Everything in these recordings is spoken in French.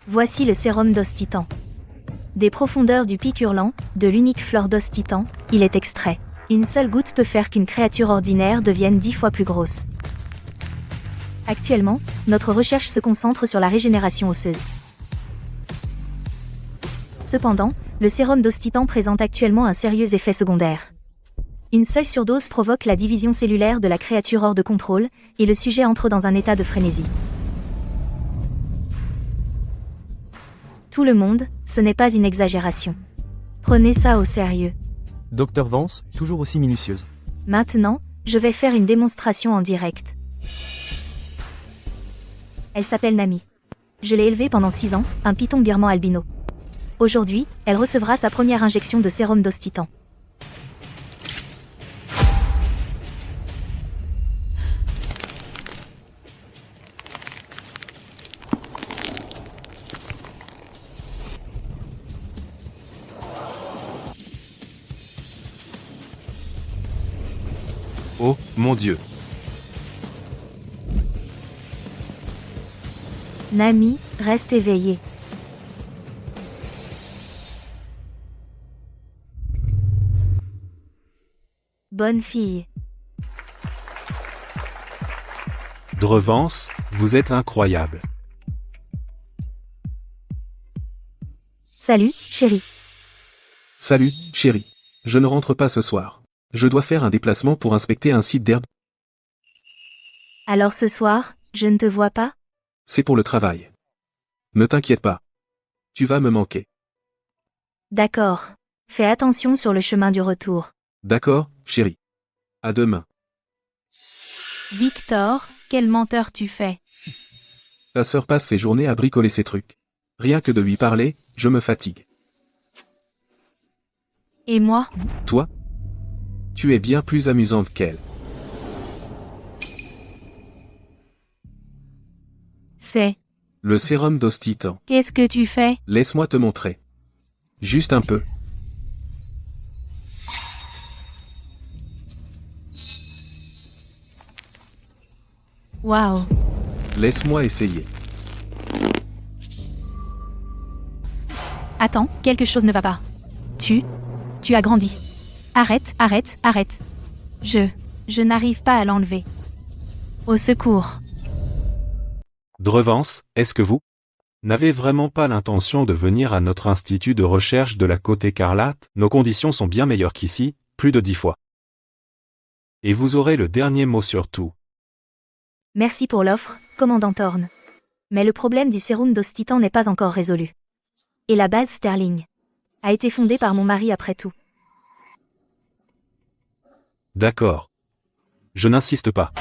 Voici le sérum d'os titan. Des profondeurs du pic hurlant, de l'unique fleur d'os titan, il est extrait. Une seule goutte peut faire qu'une créature ordinaire devienne 10 fois plus grosse. Actuellement, notre recherche se concentre sur la régénération osseuse. Cependant, le sérum d'os titan présente actuellement un sérieux effet secondaire. Une seule surdose provoque la division cellulaire de la créature hors de contrôle, et le sujet entre dans un état de frénésie. Tout le monde, ce n'est pas une exagération. Prenez ça au sérieux. Dr Vance, toujours aussi minutieuse. Maintenant, je vais faire une démonstration en direct. Elle s'appelle Nami. Je l'ai élevée pendant 6 ans, un python birman albino. Aujourd'hui, elle recevra sa première injection de sérum d'os titan. Oh, mon Dieu. Nami, reste éveillée. Bonne fille. Drevance, vous êtes incroyable. Salut, chérie. Salut, chérie. Je ne rentre pas ce soir. Je dois faire un déplacement pour inspecter un site d'herbe. Alors ce soir, je ne te vois pas? C'est pour le travail. Ne t'inquiète pas. Tu vas me manquer. D'accord. Fais attention sur le chemin du retour. D'accord, chérie. À demain. Victor, quel menteur tu fais. Ta sœur passe ses journées à bricoler ses trucs. Rien que de lui parler, je me fatigue. Et moi? Toi? Tu es bien plus amusante qu'elle. C'est. Le sérum d'os titan. Qu'est-ce que tu fais? Laisse-moi te montrer. Juste un peu. Waouh. Laisse-moi essayer. Attends, quelque chose ne va pas. Tu as grandi. Arrête, arrête, arrête. Je n'arrive pas à l'enlever. Au secours. Drevance, est-ce que vous n'avez vraiment pas l'intention de venir à notre institut de recherche de la Côte Écarlate? Nos conditions sont bien meilleures qu'ici, plus de 10 fois. Et vous aurez le dernier mot sur tout. Merci pour l'offre, commandant Thorne. Mais le problème du sérum d'os titan n'est pas encore résolu. Et la base Sterling a été fondée par mon mari après tout. D'accord. Je n'insiste pas.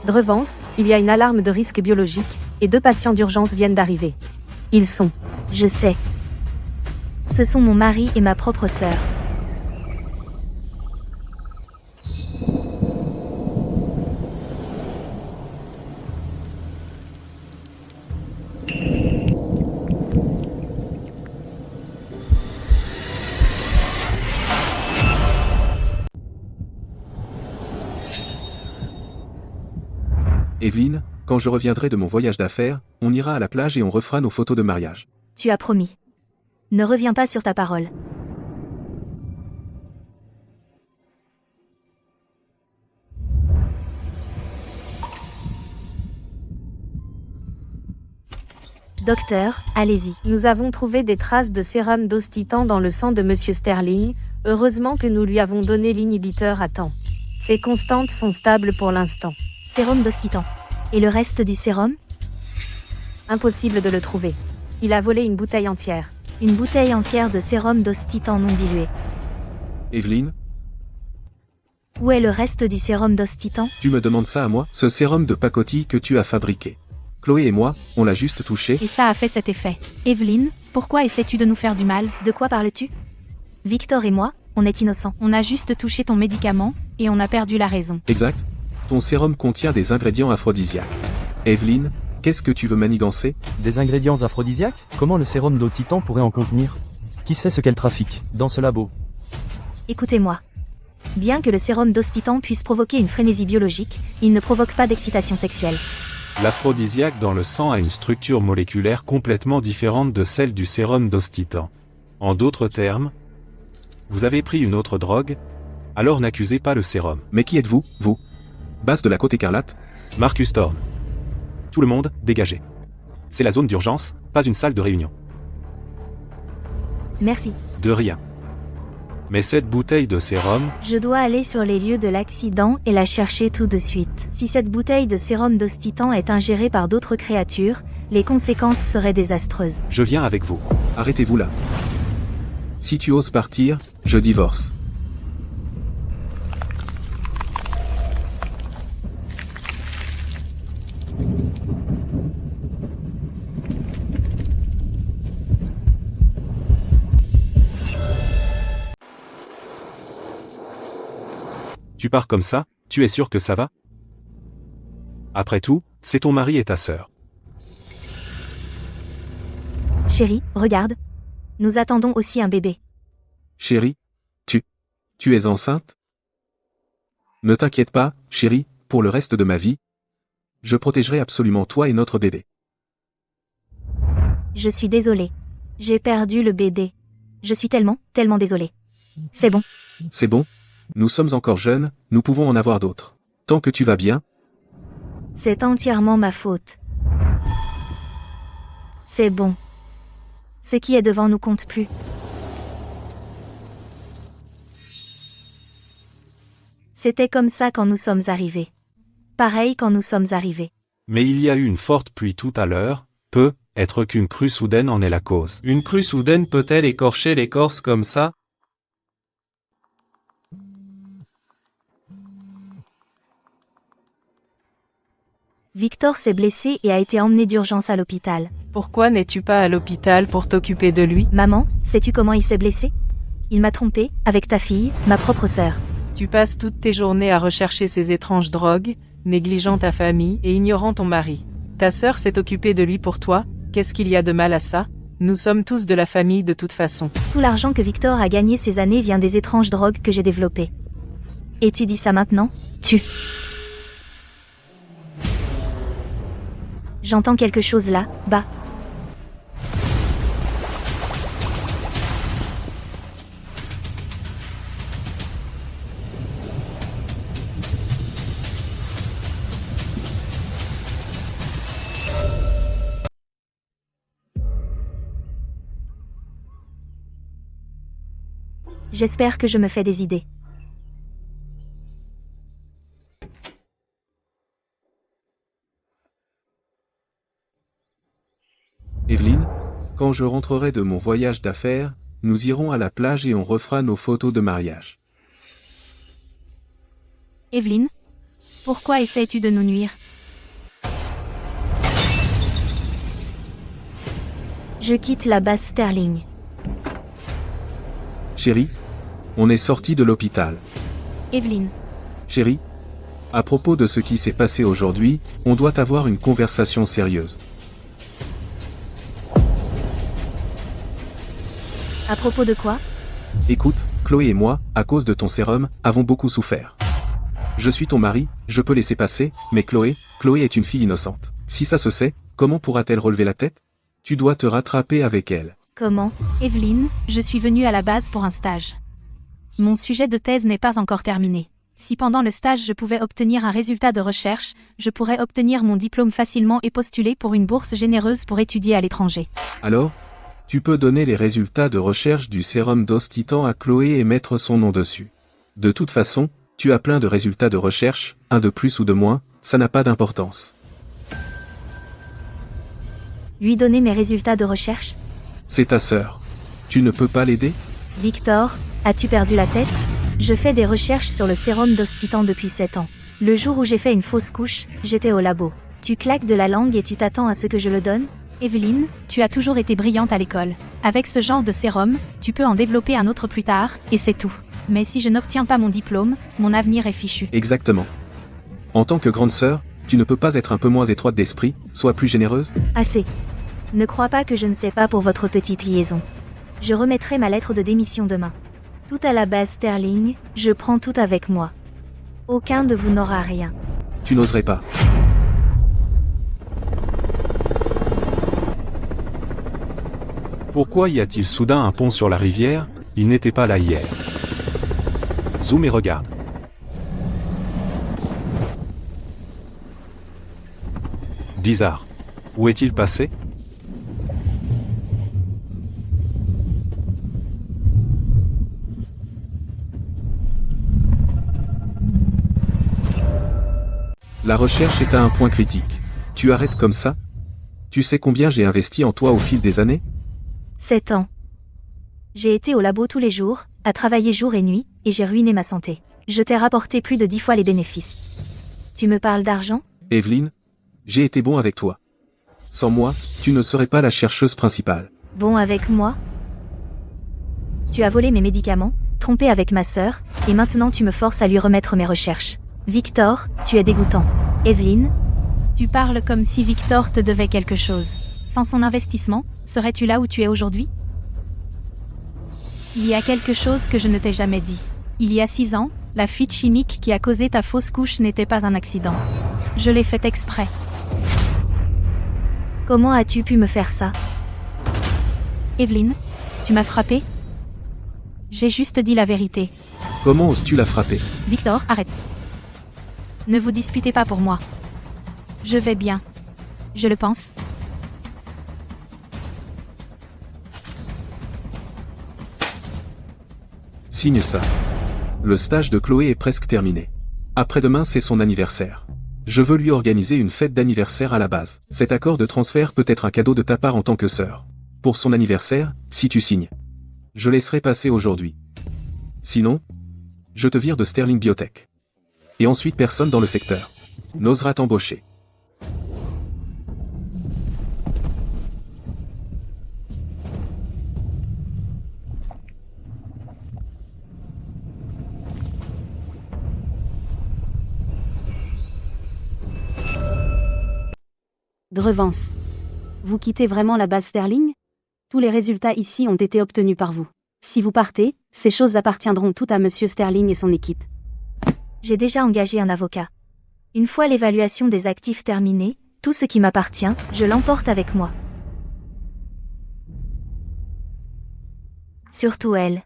Drevance, il y a une alarme de risque biologique, et 2 patients d'urgence viennent d'arriver. Ils sont. Je sais. Ce sont mon mari et ma propre sœur. Evelyne, quand je reviendrai de mon voyage d'affaires, on ira à la plage et on refera nos photos de mariage. Tu as promis. Ne reviens pas sur ta parole. Docteur, allez-y. Nous avons trouvé des traces de sérum d'os titan dans le sang de Monsieur Sterling. Heureusement que nous lui avons donné l'inhibiteur à temps. Ses constantes sont stables pour l'instant. Sérum d'os titan. Et le reste du sérum? Impossible de le trouver. Il a volé une bouteille entière. Une bouteille entière de sérum d'os titan non dilué. Evelyne, Où est le reste du sérum d'os titan? tu me demandes ça à moi? Ce sérum de pacotille que tu as fabriqué. Chloé et moi, on l'a juste touché. Et ça a fait cet effet. Evelyne, pourquoi essaies-tu de nous faire du mal? De quoi parles-tu? Victor et moi, on est innocents. On a juste touché ton médicament, et on a perdu la raison. Exact. Ton sérum contient des ingrédients aphrodisiaques. Evelyne, qu'est-ce que tu veux manigancer? Des ingrédients aphrodisiaques? Comment le sérum d'eau titan pourrait en contenir? Qui sait ce qu'elle trafique, dans ce labo? Écoutez-moi. Bien que le sérum d'os titan puisse provoquer une frénésie biologique, il ne provoque pas d'excitation sexuelle. L'aphrodisiaque dans le sang a une structure moléculaire complètement différente de celle du sérum d'os titan. En d'autres termes, vous avez pris une autre drogue? Alors n'accusez pas le sérum. Mais qui êtes-vous, vous? Base de la Côte Écarlate? Marcus Thorne. Tout le monde, dégagez. C'est la zone d'urgence, pas une salle de réunion. Merci. De rien. Mais cette bouteille de sérum, Je dois aller sur les lieux de l'accident et la chercher tout de suite. Si cette bouteille de sérum d'os titan est ingérée par d'autres créatures, les conséquences seraient désastreuses. je viens avec vous. Arrêtez-vous là. Si tu oses partir, je divorce. Tu pars comme ça, tu es sûr que ça va? Après tout, c'est ton mari et ta sœur. Chérie, regarde. Nous attendons aussi un bébé. Chérie, tu es enceinte? Ne t'inquiète pas, chérie, pour le reste de ma vie, je protégerai absolument toi et notre bébé. Je suis désolée. J'ai perdu le bébé. Je suis tellement désolée. C'est bon. C'est bon? Nous sommes encore jeunes, nous pouvons en avoir d'autres. Tant que tu vas bien, C'est entièrement ma faute. C'est bon. Ce qui est devant nous compte plus. C'était comme ça quand nous sommes arrivés. Pareil quand nous sommes arrivés. Mais il y a eu une forte pluie tout à l'heure, peut être qu'une crue soudaine en est la cause. Une crue soudaine peut-elle écorcher l'écorce comme ça? Victor s'est blessé et a été emmené d'urgence à l'hôpital. Pourquoi n'es-tu pas à l'hôpital pour t'occuper de lui? Maman, sais-tu comment il s'est blessé? Il m'a trompé, avec ta fille, ma propre sœur. Tu passes toutes tes journées à rechercher ces étranges drogues, négligeant ta famille et ignorant ton mari. Ta sœur s'est occupée de lui pour toi, qu'est-ce qu'il y a de mal à ça? Nous sommes tous de la famille de toute façon. Tout l'argent que Victor a gagné ces années vient des étranges drogues que j'ai développées. Et tu dis ça maintenant? J'entends quelque chose là, bas. J'espère que je me fais des idées. Evelyne, quand je rentrerai de mon voyage d'affaires, nous irons à la plage et on refera nos photos de mariage. Evelyne, pourquoi essaies-tu de nous nuire? Je quitte la base Sterling. Chérie, on est sorti de l'hôpital. Evelyne, Chérie, à propos de ce qui s'est passé aujourd'hui, on doit avoir une conversation sérieuse. À propos de quoi? Écoute, Chloé et moi, à cause de ton sérum, avons beaucoup souffert. Je suis ton mari, je peux laisser passer, mais Chloé est une fille innocente. Si ça se sait, comment pourra-t-elle relever la tête? Tu dois te rattraper avec elle. Comment? Evelyne, je suis venue à la base pour un stage. Mon sujet de thèse n'est pas encore terminé. Si pendant le stage je pouvais obtenir un résultat de recherche, je pourrais obtenir mon diplôme facilement et postuler pour une bourse généreuse pour étudier à l'étranger. Alors, tu peux donner les résultats de recherche du sérum d'os titan à Chloé et mettre son nom dessus. De toute façon, tu as plein de résultats de recherche, un de plus ou de moins, ça n'a pas d'importance. Lui donner mes résultats de recherche? C'est ta sœur. Tu ne peux pas l'aider? Victor, as-tu perdu la tête? Je fais des recherches sur le sérum d'os titan depuis 7 ans. Le jour où j'ai fait une fausse couche, j'étais au labo. Tu claques de la langue et tu t'attends à ce que je le donne? Evelyne, tu as toujours été brillante à l'école. Avec ce genre de sérum, tu peux en développer un autre plus tard, et c'est tout. Mais si je n'obtiens pas mon diplôme, mon avenir est fichu. Exactement. En tant que grande sœur, tu ne peux pas être un peu moins étroite d'esprit, sois plus généreuse? Assez. Ne crois pas que je ne sais pas pour votre petite liaison. Je remettrai ma lettre de démission demain. Tout à la base Sterling, je prends tout avec moi. Aucun de vous n'aura rien. Tu n'oserais pas. Pourquoi y a-t-il soudain un pont sur la rivière? Il n'était pas là hier. Zoom et regarde. Bizarre. Où est-il passé? La recherche est à un point critique. Tu arrêtes comme ça? Tu sais combien j'ai investi en toi au fil des années? 7 ans. J'ai été au labo tous les jours, à travailler jour et nuit, et j'ai ruiné ma santé. Je t'ai rapporté plus de 10 fois les bénéfices. Tu me parles d'argent? Evelyne, j'ai été bon avec toi. Sans moi, tu ne serais pas la chercheuse principale. Bon avec moi? Tu as volé mes médicaments, trompé avec ma sœur, et maintenant tu me forces à lui remettre mes recherches. Victor, tu es dégoûtant. Evelyne? Tu parles comme si Victor te devait quelque chose. Sans son investissement, serais-tu là où tu es aujourd'hui? Il y a quelque chose que je ne t'ai jamais dit. Il y a 6 ans, la fuite chimique qui a causé ta fausse couche n'était pas un accident. Je l'ai fait exprès. Comment as-tu pu me faire ça? Evelyne, tu m'as frappé? J'ai juste dit la vérité. Comment oses-tu la frapper? Victor, arrête. Ne vous disputez pas pour moi. Je vais bien. Je le pense. Signe ça. Le stage de Chloé est presque terminé. Après-demain, c'est son anniversaire. Je veux lui organiser une fête d'anniversaire à la base. Cet accord de transfert peut être un cadeau de ta part en tant que sœur. Pour son anniversaire, si tu signes. Je laisserai passer aujourd'hui. Sinon, je te vire de Sterling Biotech. Et ensuite personne dans le secteur n'osera t'embaucher. Drevance. Vous quittez vraiment la base Sterling? Tous les résultats ici ont été obtenus par vous. Si vous partez, ces choses appartiendront toutes à Monsieur Sterling et son équipe. J'ai déjà engagé un avocat. Une fois l'évaluation des actifs terminée, tout ce qui m'appartient, je l'emporte avec moi. Surtout elle.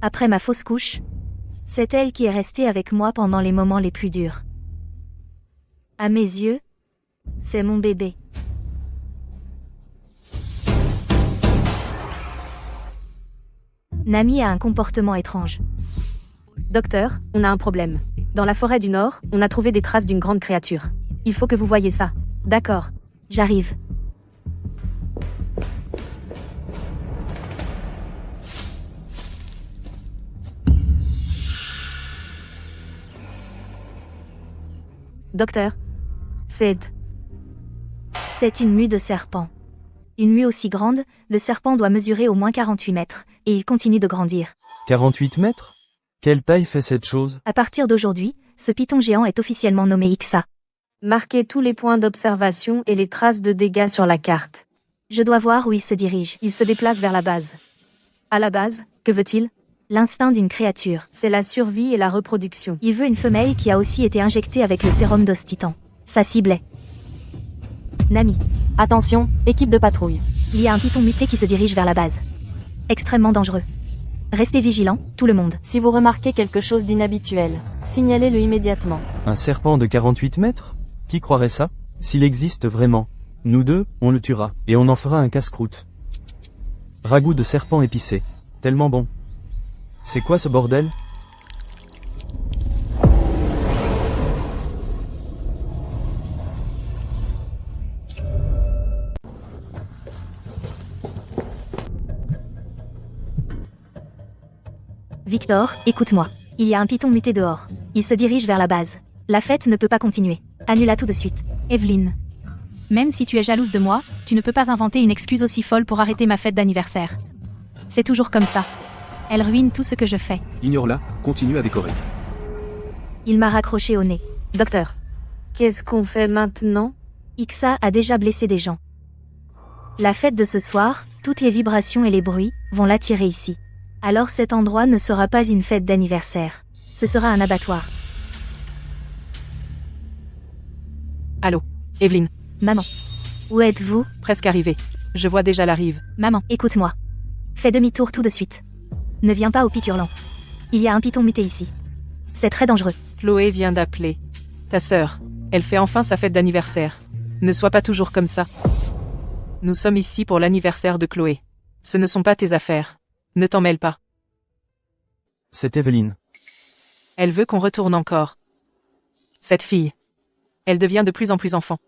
Après ma fausse couche, c'est elle qui est restée avec moi pendant les moments les plus durs. À mes yeux, c'est mon bébé. Nami a un comportement étrange. Docteur, on a un problème. Dans la forêt du Nord, on a trouvé des traces d'une grande créature. Il faut que vous voyiez ça. D'accord. J'arrive. Docteur. C'est une mue de serpent. Une mue aussi grande, le serpent doit mesurer au moins 48 mètres, et il continue de grandir. 48 mètres? Quelle taille fait cette chose? À partir d'aujourd'hui, ce python géant est officiellement nommé Ixa. Marquez tous les points d'observation et les traces de dégâts sur la carte. Je dois voir où il se dirige. Il se déplace vers la base. À la base, que veut-il? L'instinct d'une créature. C'est la survie et la reproduction. Il veut une femelle qui a aussi été injectée avec le sérum d'os titan. Sa cible est Nami. Attention, équipe de patrouille. Il y a un python muté qui se dirige vers la base. Extrêmement dangereux. Restez vigilants, tout le monde. Si vous remarquez quelque chose d'inhabituel, signalez-le immédiatement. Un serpent de 48 mètres? Qui croirait ça? S'il existe vraiment. Nous deux, on le tuera, et on en fera un casse-croûte. Ragoût de serpent épicé. Tellement bon. C'est quoi ce bordel? Victor, écoute-moi. Il y a un python muté dehors. Il se dirige vers la base. La fête ne peut pas continuer. Annule-la tout de suite. Evelyne. Même si tu es jalouse de moi, tu ne peux pas inventer une excuse aussi folle pour arrêter ma fête d'anniversaire. C'est toujours comme ça. Elle ruine tout ce que je fais. Ignore-la, continue à décorer. Il m'a raccroché au nez. Docteur. Qu'est-ce qu'on fait maintenant? Ixa a déjà blessé des gens. La fête de ce soir, toutes les vibrations et les bruits, vont l'attirer ici. Alors cet endroit ne sera pas une fête d'anniversaire. Ce sera un abattoir. Allô, Evelyne, Maman. Où êtes-vous? presque arrivée. Je vois déjà la rive. Maman, écoute-moi. Fais demi-tour tout de suite. Ne viens pas au pic hurlant. Il y a un python muté ici. C'est très dangereux. Chloé vient d'appeler. Ta sœur. Elle fait enfin sa fête d'anniversaire. Ne sois pas toujours comme ça. Nous sommes ici pour l'anniversaire de Chloé. Ce ne sont pas tes affaires. Ne t'en mêle pas. C'est Evelyne. Elle veut qu'on retourne encore. Cette fille. Elle devient de plus en plus enfant.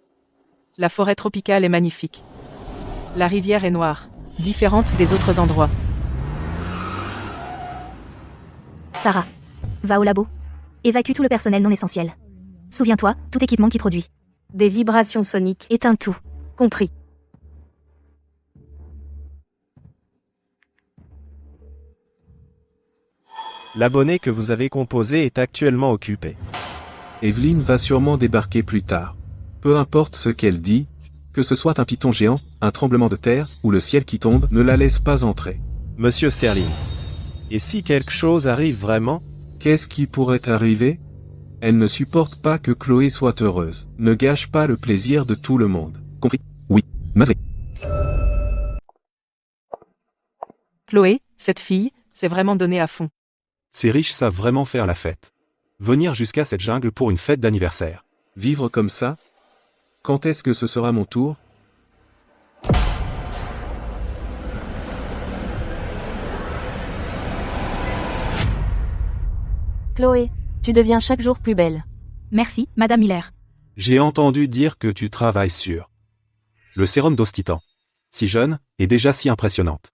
La forêt tropicale est magnifique. La rivière est noire, différente des autres endroits. Sarah. Va au labo. Évacue tout le personnel non essentiel. Souviens-toi, tout équipement qui produit. Des vibrations soniques. Éteins tout. Compris. L'abonné que vous avez composé est actuellement occupé. Evelyne va sûrement débarquer plus tard. Peu importe ce qu'elle dit, que ce soit un python géant, un tremblement de terre, ou le ciel qui tombe, ne la laisse pas entrer. Monsieur Sterling. Et si quelque chose arrive vraiment? Qu'est-ce qui pourrait arriver? Elle ne supporte pas que Chloé soit heureuse. Ne gâche pas le plaisir de tout le monde. Compris? Oui, Mazré. Chloé, cette fille, s'est vraiment donnée à fond. Ces riches savent vraiment faire la fête. Venir jusqu'à cette jungle pour une fête d'anniversaire. Vivre comme ça? Quand est-ce que ce sera mon tour? Chloé, tu deviens chaque jour plus belle. Merci, Madame Miller. J'ai entendu dire que tu travailles sur le sérum d'Os-Titan. Si jeune, et déjà si impressionnante.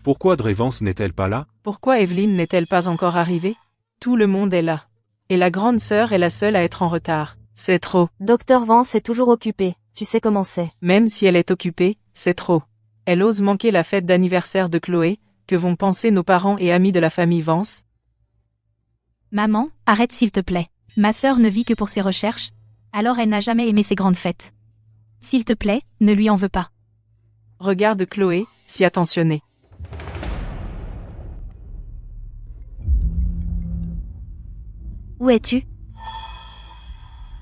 Pourquoi Drevance n'est-elle pas là? Pourquoi Evelyne n'est-elle pas encore arrivée? Tout le monde est là. Et la grande sœur est la seule à être en retard. C'est trop. Docteur Vance est toujours occupé. Tu sais comment c'est. Même si elle est occupée, c'est trop. Elle ose manquer la fête d'anniversaire de Chloé. Que vont penser nos parents et amis de la famille Vance? Maman, arrête s'il te plaît. Ma sœur ne vit que pour ses recherches. Alors elle n'a jamais aimé ces grandes fêtes. S'il te plaît, ne lui en veux pas. Regarde Chloé, si attentionnée. Où es-tu?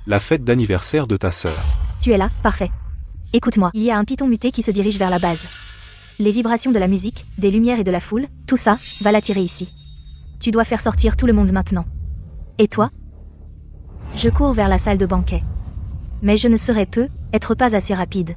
La fête d'anniversaire de ta sœur. Tu es là, parfait. Écoute-moi, il y a un python muté qui se dirige vers la base. Les vibrations de la musique, des lumières et de la foule, tout ça, va l'attirer ici. Tu dois faire sortir tout le monde maintenant. Et toi? Je cours vers la salle de banquet. Mais je ne serai être pas assez rapide.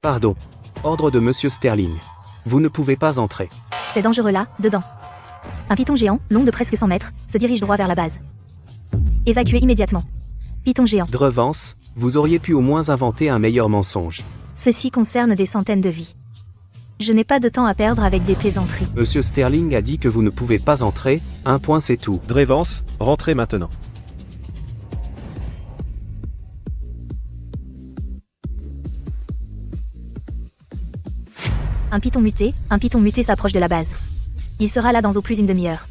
Pardon. Ordre de Monsieur Sterling. Vous ne pouvez pas entrer. C'est dangereux là, dedans. Un python géant, long de presque 100 mètres, se dirige droit vers la base. Évacuez immédiatement. Python géant. Drevance, vous auriez pu au moins inventer un meilleur mensonge. Ceci concerne des centaines de vies. Je n'ai pas de temps à perdre avec des plaisanteries. Monsieur Sterling a dit que vous ne pouvez pas entrer, un point c'est tout. Drevance, rentrez maintenant. Un python muté s'approche de la base. Il sera là dans au plus une demi-heure.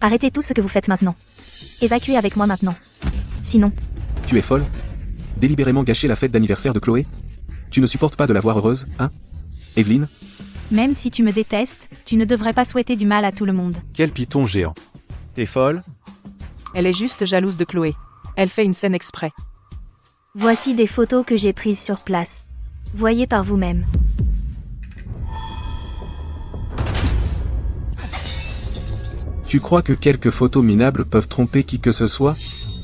Arrêtez tout ce que vous faites maintenant. Évacuez avec moi maintenant. Sinon... Tu es folle? Délibérément gâcher la fête d'anniversaire de Chloé? Tu ne supportes pas de la voir heureuse, hein? Evelyne? Même si tu me détestes, tu ne devrais pas souhaiter du mal à tout le monde. Quel python géant. T'es folle? Elle est juste jalouse de Chloé. Elle fait une scène exprès. Voici des photos que j'ai prises sur place. Voyez par vous-même. Tu crois que quelques photos minables peuvent tromper qui que ce soit?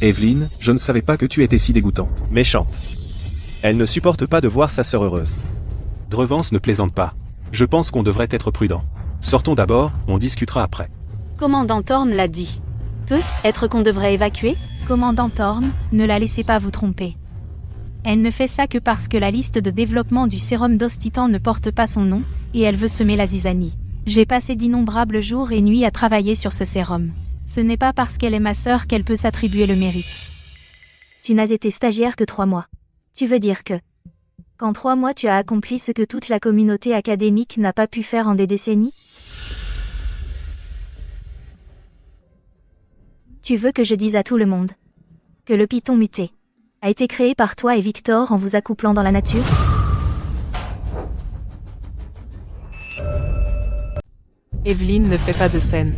Evelyne, je ne savais pas que tu étais si dégoûtante. Méchante. Elle ne supporte pas de voir sa sœur heureuse. Drevance ne plaisante pas. Je pense qu'on devrait être prudent. Sortons d'abord, on discutera après. Commandant Thorne l'a dit. Peut-être qu'on devrait évacuer? Commandant Thorne, ne la laissez pas vous tromper. Elle ne fait ça que parce que la liste de développement du sérum d'os titan ne porte pas son nom, et elle veut semer la zizanie. J'ai passé d'innombrables jours et nuits à travailler sur ce sérum. Ce n'est pas parce qu'elle est ma sœur qu'elle peut s'attribuer le mérite. Tu n'as été stagiaire que 3 mois. Tu veux dire que, qu'en 3 mois tu as accompli ce que toute la communauté académique n'a pas pu faire en des décennies? Tu veux que je dise à tout le monde que le python muté a été créé par toi et Victor en vous accouplant dans la nature? Evelyne ne fait pas de scène.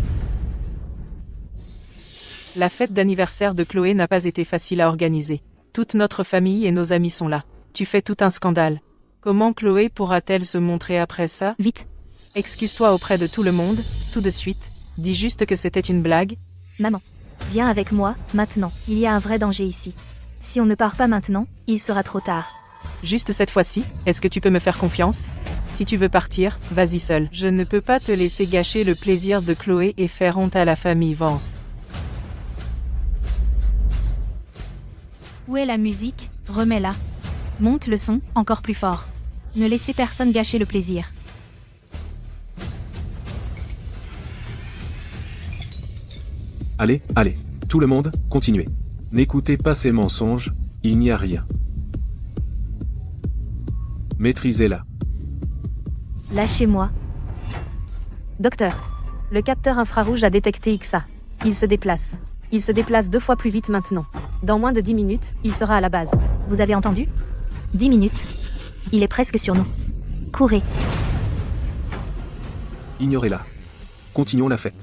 La fête d'anniversaire de Chloé n'a pas été facile à organiser. Toute notre famille et nos amis sont là. Tu fais tout un scandale. Comment Chloé pourra-t-elle se montrer après ça? Vite. Excuse-toi auprès de tout le monde, tout de suite. Dis juste que c'était une blague. Maman, viens avec moi, maintenant. Il y a un vrai danger ici. Si on ne part pas maintenant, il sera trop tard. Juste cette fois-ci, est-ce que tu peux me faire confiance? Si tu veux partir, vas-y seul. Je ne peux pas te laisser gâcher le plaisir de Chloé et faire honte à la famille Vance. Où est la musique? Remets-la. Monte le son, encore plus fort. Ne laissez personne gâcher le plaisir. Allez, allez, tout le monde, continuez. N'écoutez pas ces mensonges, il n'y a rien. Maîtrisez-la. Lâchez-moi. Docteur, le capteur infrarouge a détecté XA. Il se déplace. Il se déplace 2 fois plus vite maintenant. Dans moins de 10 minutes, il sera à la base. Vous avez entendu? 10 minutes. Il est presque sur nous. Courez. Ignorez-la. Continuons la fête.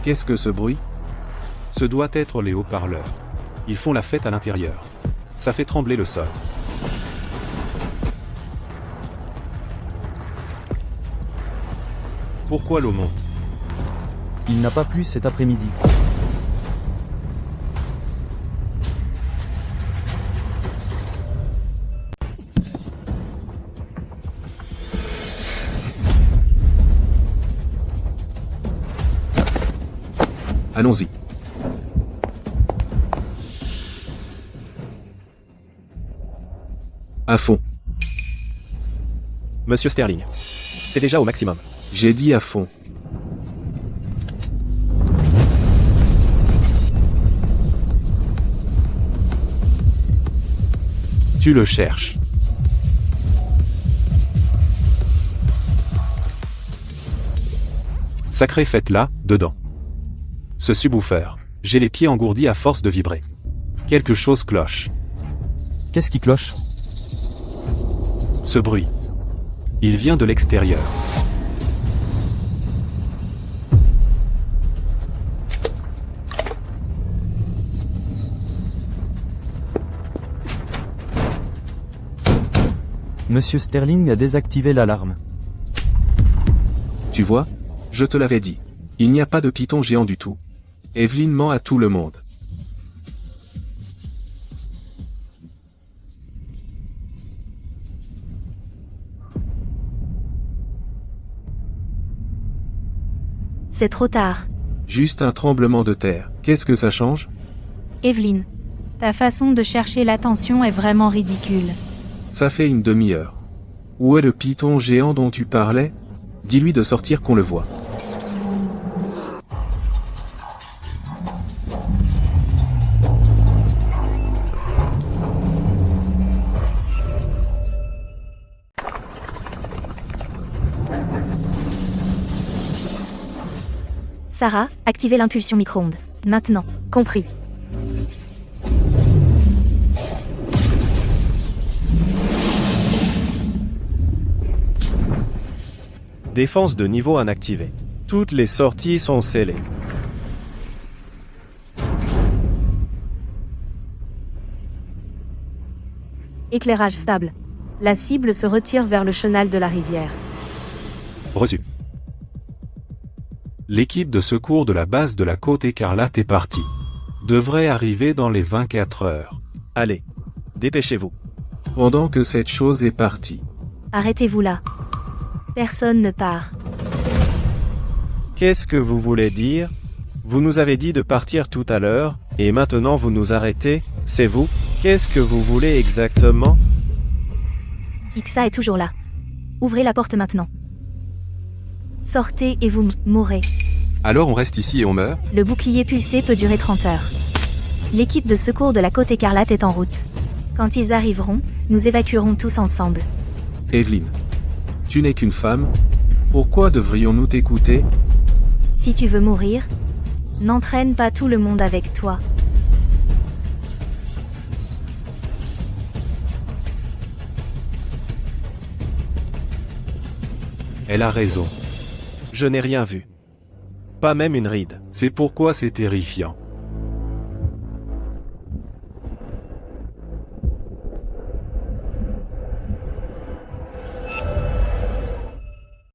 Qu'est-ce que ce bruit? Ce doit être les haut-parleurs. Ils font la fête à l'intérieur. Ça fait trembler le sol. Pourquoi l'eau monte? Il n'a pas plu cet après-midi. Allons-y. À fond. Monsieur Sterling. C'est déjà au maximum. J'ai dit à fond. Tu le cherches. Sacrée fête là, dedans. Ce subwoofer. J'ai les pieds engourdis à force de vibrer. Quelque chose cloche. Qu'est-ce qui cloche? Ce bruit. Il vient de l'extérieur. Monsieur Sterling a désactivé l'alarme. Tu vois? Je te l'avais dit. Il n'y a pas de python géant du tout. Evelyne ment à tout le monde. C'est trop tard. Juste un tremblement de terre. Qu'est-ce que ça change? Evelyne, ta façon de chercher l'attention est vraiment ridicule. Ça fait une demi-heure. Où est le python géant dont tu parlais? Dis-lui de sortir qu'on le voit. Sarah, activez l'impulsion micro-ondes. Maintenant. Compris. Défense de niveau 1 activée. Toutes les sorties sont scellées. Éclairage stable. La cible se retire vers le chenal de la rivière. Reçu. L'équipe de secours de la base de la côte écarlate est partie. devrait arriver dans les 24 heures. Allez, dépêchez-vous. Pendant que cette chose est partie. Arrêtez-vous là. Personne ne part. Qu'est-ce que vous voulez dire? Vous nous avez dit de partir tout à l'heure, et maintenant vous nous arrêtez, c'est vous? Qu'est-ce que vous voulez exactement? Ixa est toujours là. Ouvrez la porte maintenant. Sortez et vous mourrez. Alors on reste ici et on meurt? Le bouclier pulsé peut durer 30 heures. L'équipe de secours de la Côte Écarlate est en route. Quand ils arriveront, nous évacuerons tous ensemble. Evelyn. Tu n'es qu'une femme. Pourquoi devrions-nous t'écouter? Si tu veux mourir, n'entraîne pas tout le monde avec toi. Elle a raison. Je n'ai rien vu. Pas même une ride. C'est pourquoi c'est terrifiant.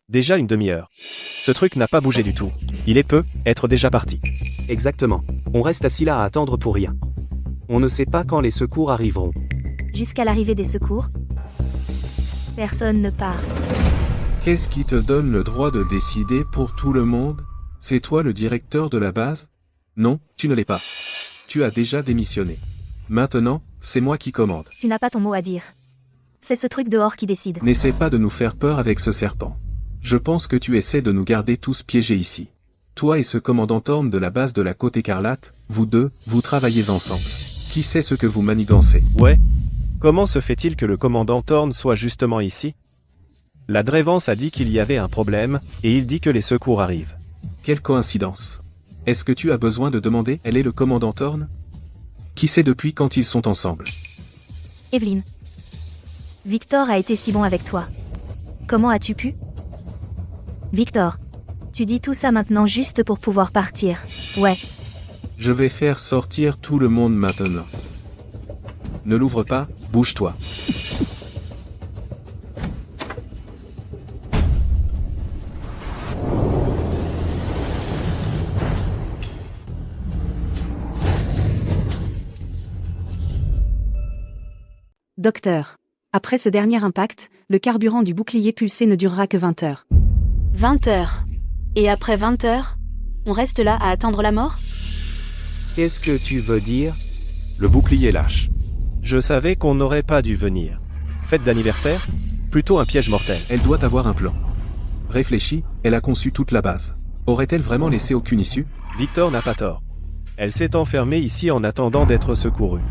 Déjà une demi-heure. Ce truc n'a pas bougé du tout. Il est peu, être déjà parti. Exactement. On reste assis là à attendre pour rien. On ne sait pas quand les secours arriveront. Jusqu'à l'arrivée des secours, personne ne part. Qu'est-ce qui te donne le droit de décider pour tout le monde? C'est toi le directeur de la base? Non, tu ne l'es pas. Tu as déjà démissionné. Maintenant, c'est moi qui commande. Tu n'as pas ton mot à dire. C'est ce truc dehors qui décide. N'essaie pas de nous faire peur avec ce serpent. Je pense que tu essaies de nous garder tous piégés ici. Toi et ce commandant Thorne de la base de la Côte Écarlate, vous deux, vous travaillez ensemble. Qui sait ce que vous manigancez? Ouais. Comment se fait-il que le commandant Thorne soit justement ici? La Drevance a dit qu'il y avait un problème, et il dit que les secours arrivent. Quelle coïncidence. Est-ce que tu as besoin de demander elle est le commandant Thorne? Qui sait depuis quand ils sont ensemble? Evelyn. Victor a été si bon avec toi. Comment as-tu pu? Victor. Tu dis tout ça maintenant juste pour pouvoir partir. Ouais. Je vais faire sortir tout le monde maintenant. Ne l'ouvre pas, bouge-toi. Docteur. Après ce dernier impact, le carburant du bouclier pulsé ne durera que 20 heures. 20 heures. Et après 20 heures, on reste là à attendre la mort? Qu'est-ce que tu veux dire? Le bouclier lâche. Je savais qu'on n'aurait pas dû venir. Fête d'anniversaire? Plutôt un piège mortel. Elle doit avoir un plan. Réfléchis, elle a conçu toute la base. Aurait-elle vraiment laissé aucune issue? Victor n'a pas tort. Elle s'est enfermée ici en attendant d'être secourue.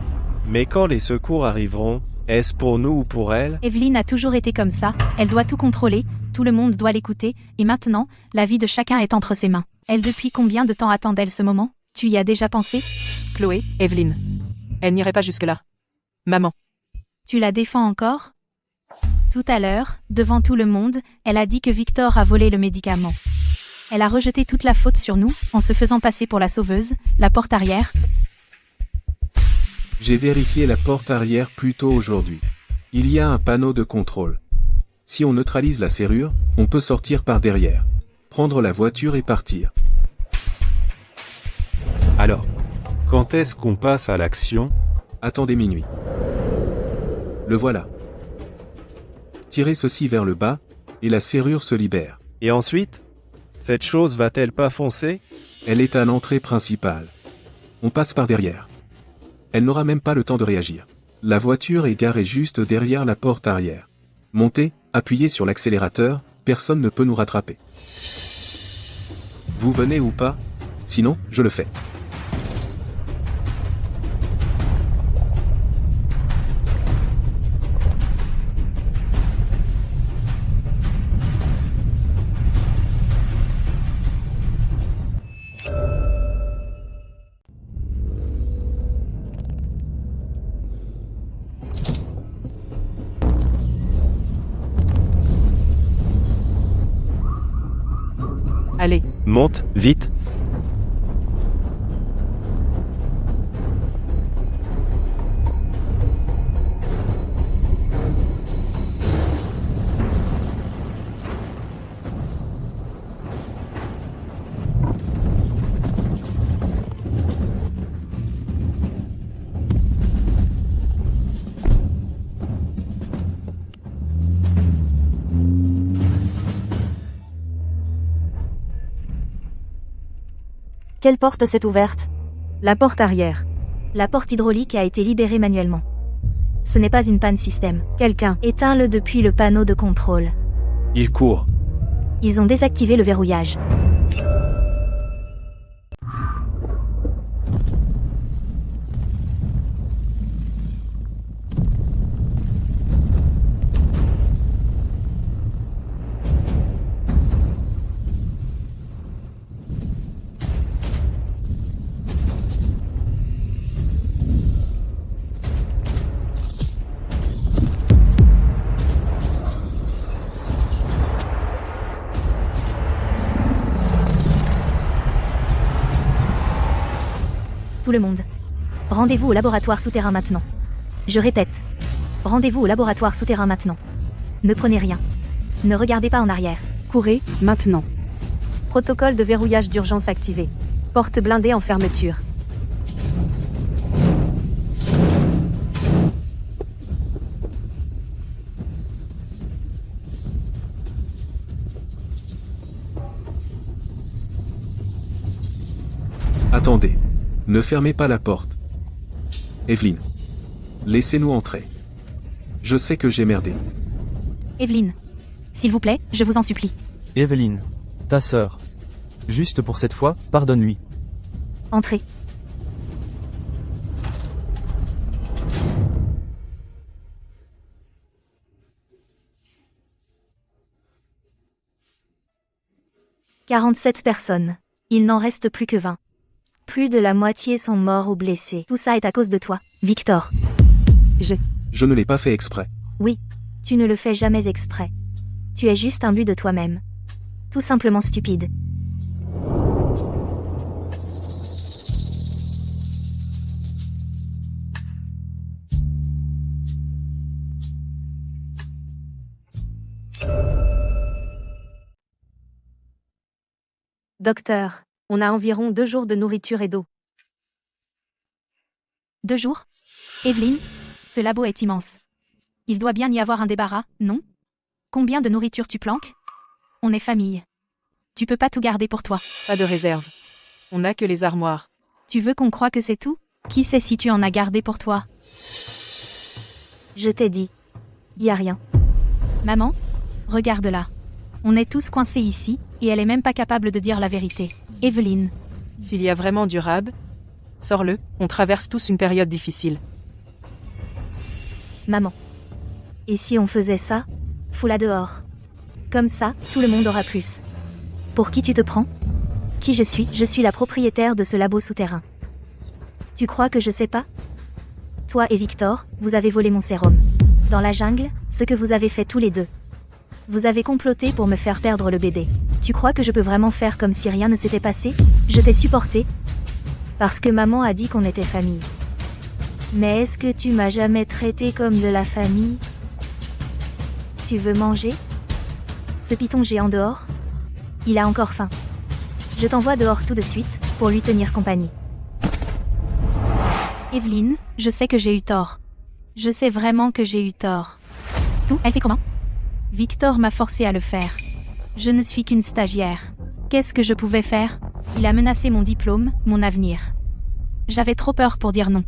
Mais quand les secours arriveront, est-ce pour nous ou pour elle? Evelyn a toujours été comme ça, elle doit tout contrôler, tout le monde doit l'écouter, et maintenant, la vie de chacun est entre ses mains. Elle depuis combien de temps attend-elle ce moment? Tu y as déjà pensé? Chloé, Evelyn. Elle n'irait pas jusque-là. Maman. Tu la défends encore? Tout à l'heure, devant tout le monde, elle a dit que Victor a volé le médicament. Elle a rejeté toute la faute sur nous, en se faisant passer pour la sauveuse, la porte arrière. J'ai vérifié la porte arrière plus tôt aujourd'hui. Il y a un panneau de contrôle. Si on neutralise la serrure, on peut sortir par derrière. Prendre la voiture et partir. Alors, quand est-ce qu'on passe à l'action? Attendez minuit. Le voilà. Tirez ceci vers le bas, et la serrure se libère. Et ensuite? Cette chose va-t-elle pas foncer? Elle est à l'entrée principale. On passe par derrière. Elle n'aura même pas le temps de réagir. La voiture est garée juste derrière la porte arrière. Montez, appuyez sur l'accélérateur, personne ne peut nous rattraper. Vous venez ou pas? Sinon, je le fais. Allez. Monte, vite. Quelle porte s'est ouverte? La porte arrière. La porte hydraulique a été libérée manuellement. Ce n'est pas une panne système. Quelqu'un. Éteins-le depuis le panneau de contrôle. Il court. Ils ont désactivé le verrouillage. Tout le monde. Rendez-vous au laboratoire souterrain maintenant. Je répète. Rendez-vous au laboratoire souterrain maintenant. Ne prenez rien. Ne regardez pas en arrière. Courez, maintenant. Protocole de verrouillage d'urgence activé. Porte blindée en fermeture. Attendez. Ne fermez pas la porte. Evelyne. Laissez-nous entrer. Je sais que j'ai merdé. Evelyne. S'il vous plaît, je vous en supplie. Evelyne. Ta sœur. Juste pour cette fois, pardonne-lui. Entrez. « 47 personnes. Il n'en reste plus que 20. Plus de la moitié sont morts ou blessés. Tout ça est à cause de toi, Victor. Je ne l'ai pas fait exprès. Oui, tu ne le fais jamais exprès. Tu es juste un but de toi-même. Tout simplement stupide. Docteur, on a environ 2 jours de nourriture et d'eau. 2 jours? Evelyne, ce labo est immense. Il doit bien y avoir un débarras, non? Combien de nourriture tu planques? On est famille. Tu peux pas tout garder pour toi. Pas de réserve. On n'a que les armoires. Tu veux qu'on croie que c'est tout? Qui sait si tu en as gardé pour toi? Je t'ai dit. Y a rien. Maman? Regarde-la. On est tous coincés ici, et elle est même pas capable de dire la vérité. Evelyne. S'il y a vraiment du rab, sors-le, on traverse tous une période difficile. Maman. Et si on faisait ça? Fous-la dehors. Comme ça, tout le monde aura plus. Pour qui tu te prends? Qui je suis? Je suis la propriétaire de ce labo souterrain. Tu crois que je sais pas? Toi et Victor, vous avez volé mon sérum. Dans la jungle, ce que vous avez fait tous les deux. Vous avez comploté pour me faire perdre le bébé. Tu crois que je peux vraiment faire comme si rien ne s'était passé? Je t'ai supporté. Parce que maman a dit qu'on était famille. Mais est-ce que tu m'as jamais traité comme de la famille? Tu veux manger? Ce python géant dehors? Il a encore faim. Je t'envoie dehors tout de suite, pour lui tenir compagnie. Evelyne, je sais que j'ai eu tort. Je sais vraiment que j'ai eu tort. Tout, elle fait comment? Victor m'a forcé à le faire. Je ne suis qu'une stagiaire. Qu'est-ce que je pouvais faire? Il a menacé mon diplôme, mon avenir. J'avais trop peur pour dire non.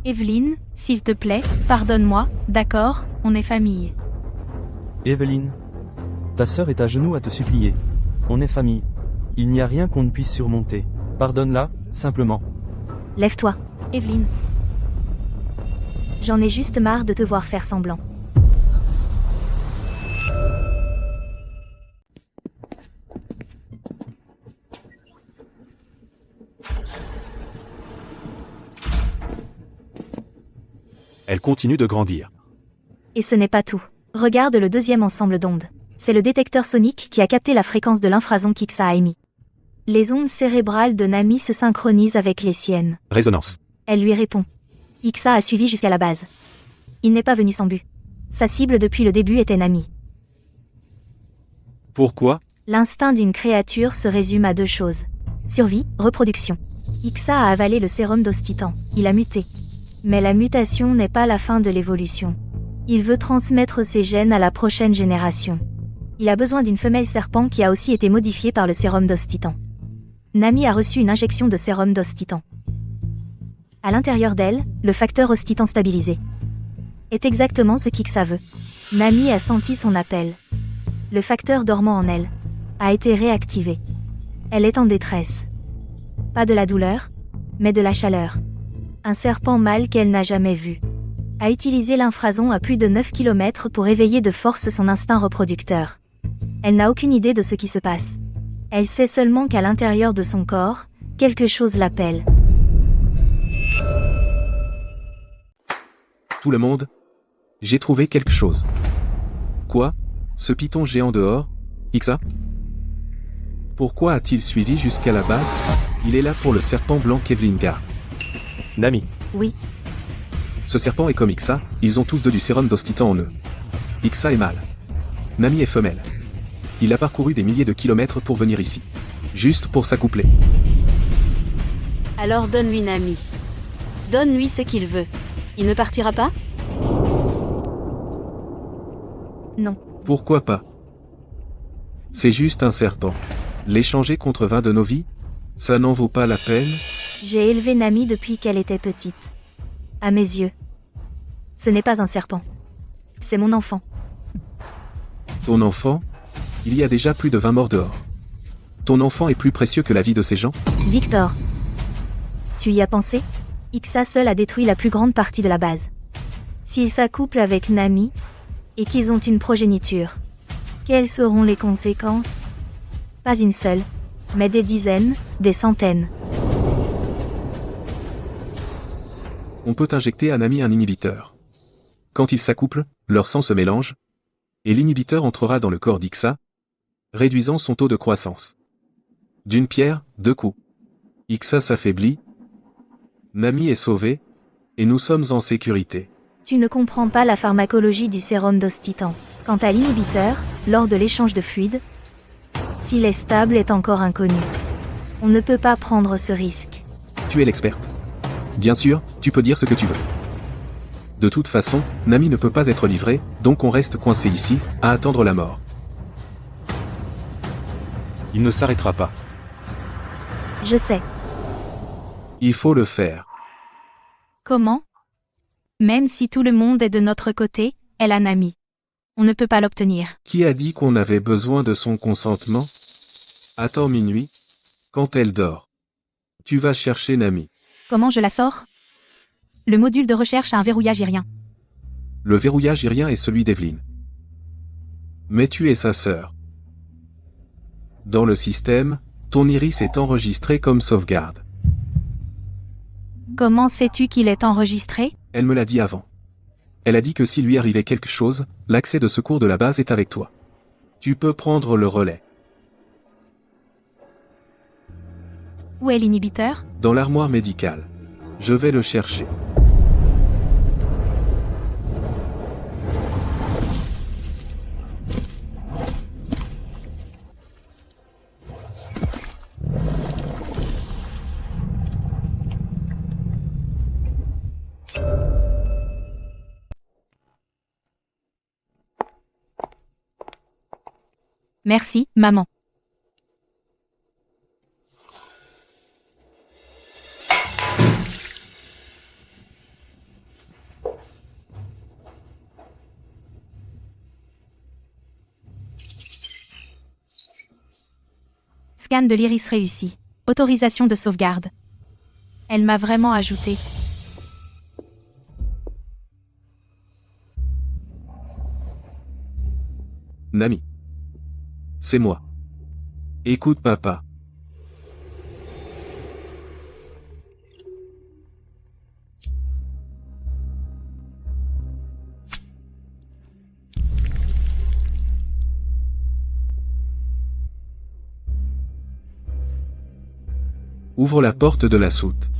Evelyne, s'il te plaît, pardonne-moi, d'accord, on est famille. Evelyne. Ta sœur est à genoux à te supplier. On est famille. Il n'y a rien qu'on ne puisse surmonter. Pardonne-la, simplement. Lève-toi. Evelyne. J'en ai juste marre de te voir faire semblant. Elle continue de grandir. Et ce n'est pas tout. Regarde le deuxième ensemble d'ondes. C'est le détecteur sonique qui a capté la fréquence de l'infrason qu'Ixa a émis. Les ondes cérébrales de Nami se synchronisent avec les siennes. Résonance. Elle lui répond. Ixa a suivi jusqu'à la base. Il n'est pas venu sans but. Sa cible depuis le début était Nami. Pourquoi? L'instinct d'une créature se résume à 2 choses. Survie, reproduction. Ixa a avalé le sérum d'os titan. Il a muté. Mais la mutation n'est pas la fin de l'évolution. Il veut transmettre ses gènes à la prochaine génération. Il a besoin d'une femelle serpent qui a aussi été modifiée par le sérum d'os titan. Nami a reçu une injection de sérum d'os titan. À l'intérieur d'elle, le facteur os titan stabilisé est exactement ce qu'Ixa veut. Nami a senti son appel. Le facteur dormant en elle a été réactivé. Elle est en détresse. Pas de la douleur, mais de la chaleur. Un serpent mâle qu'elle n'a jamais vu a utilisé l'infrason à plus de 9 km pour éveiller de force son instinct reproducteur. Elle n'a aucune idée de ce qui se passe. Elle sait seulement qu'à l'intérieur de son corps, quelque chose l'appelle. Tout le monde, j'ai trouvé quelque chose. Quoi? Ce python géant dehors? Ixa? Pourquoi a-t-il suivi jusqu'à la base? Il est là pour le serpent blanc Kevlin garde. Nami. Oui, Ce serpent est comme Ixa, ils ont tous deux du sérum d'os titan en eux. Ixa est mâle. Nami est femelle. Il a parcouru des milliers de kilomètres pour venir ici. Juste pour s'accoupler. Alors donne-lui Nami. Donne-lui ce qu'il veut. Il ne partira pas? non. Pourquoi pas? C'est juste un serpent. L'échanger contre 20 de nos vies? Ça n'en vaut pas la peine? J'ai élevé Nami depuis qu'elle était petite. À mes yeux, ce n'est pas un serpent. C'est mon enfant. Ton enfant? Il y a déjà plus de 20 morts dehors. Ton enfant est plus précieux que la vie de ces gens? Victor, tu y as pensé? Ixa seul a détruit la plus grande partie de la base. S'ils s'accouplent avec Nami, et qu'ils ont une progéniture, quelles seront les conséquences? Pas une seule, mais des dizaines, des centaines. On peut injecter à Nami un inhibiteur. Quand ils s'accouplent, leur sang se mélange, et l'inhibiteur entrera dans le corps d'Ixa, réduisant son taux de croissance. D'une pierre, deux coups. Ixa s'affaiblit, Nami est sauvée, et nous sommes en sécurité. Tu ne comprends pas la pharmacologie du sérum d'os titan. Quant à l'inhibiteur, lors de l'échange de fluides, s'il est stable est encore inconnu. On ne peut pas prendre ce risque. Tu es l'experte. Bien sûr, tu peux dire ce que tu veux. De toute façon, Nami ne peut pas être livrée, donc on reste coincé ici, à attendre la mort. Il ne s'arrêtera pas. Je sais. Il faut le faire. Comment? Même si tout le monde est de notre côté, elle a Nami. On ne peut pas l'obtenir. Qui a dit qu'on avait besoin de son consentement? Attends minuit. Quand elle dort. Tu vas chercher Nami. Comment je la sors? Le module de recherche a un verrouillage irien. Le verrouillage irien est celui d'Evelyn. Mais tu es sa sœur. Dans le système, ton iris est enregistré comme sauvegarde. Comment sais-tu qu'il est enregistré? Elle me l'a dit avant. Elle a dit que s'il lui arrivait quelque chose, l'accès de secours de la base est avec toi. Tu peux prendre le relais. Où est l'inhibiteur? Dans l'armoire médicale. Je vais le chercher. Merci, maman. Scan de l'iris réussi. Autorisation de sauvegarde. Elle m'a vraiment ajouté. Nami. C'est moi. Écoute papa. Ouvre la porte de la soute.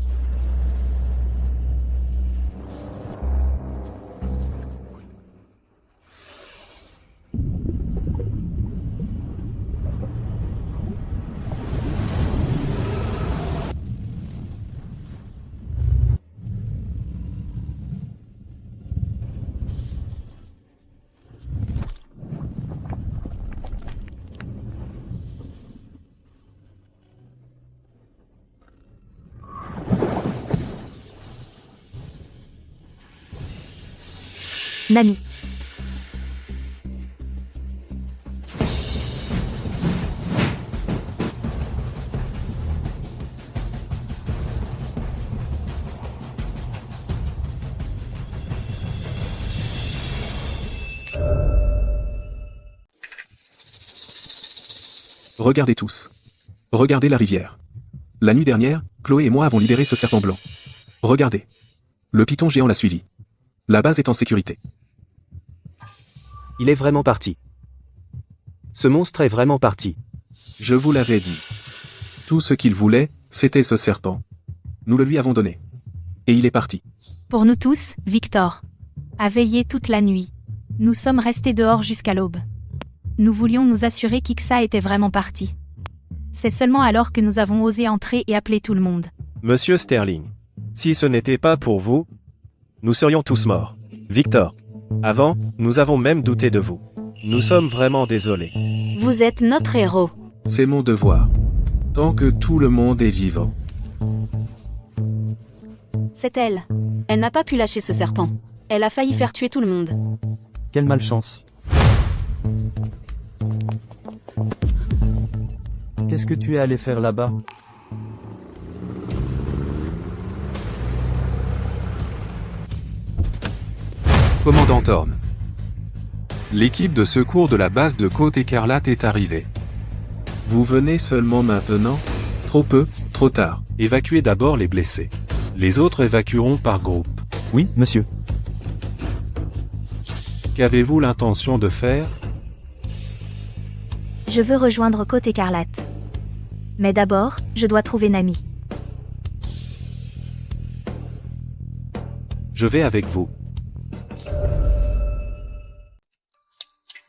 Nami. Regardez tous. Regardez la rivière. La nuit dernière, Chloé et moi avons libéré ce serpent blanc. Regardez. Le python géant l'a suivi. La base est en sécurité. Il est vraiment parti. Ce monstre est vraiment parti. Je vous l'avais dit. Tout ce qu'il voulait, c'était ce serpent. Nous le lui avons donné. Et il est parti. Pour nous tous, Victor a veillé toute la nuit. Nous sommes restés dehors jusqu'à l'aube. Nous voulions nous assurer qu'Ixa était vraiment parti. C'est seulement alors que nous avons osé entrer et appeler tout le monde. Monsieur Sterling, si ce n'était pas pour vous, nous serions tous morts. Victor, avant, nous avons même douté de vous. Nous sommes vraiment désolés. Vous êtes notre héros. C'est mon devoir. Tant que tout le monde est vivant. C'est elle. Elle n'a pas pu lâcher ce serpent. Elle a failli faire tuer tout le monde. Quelle malchance. Qu'est-ce que tu es allé faire là-bas? Commandant Thorne. L'équipe de secours de la base de Côte Écarlate est arrivée. Vous venez seulement maintenant? Trop peu, trop tard. Évacuez d'abord les blessés. Les autres évacueront par groupe. Oui, monsieur. Qu'avez-vous l'intention de faire? Je veux rejoindre Côte Écarlate. Mais d'abord, je dois trouver Nami. Je vais avec vous.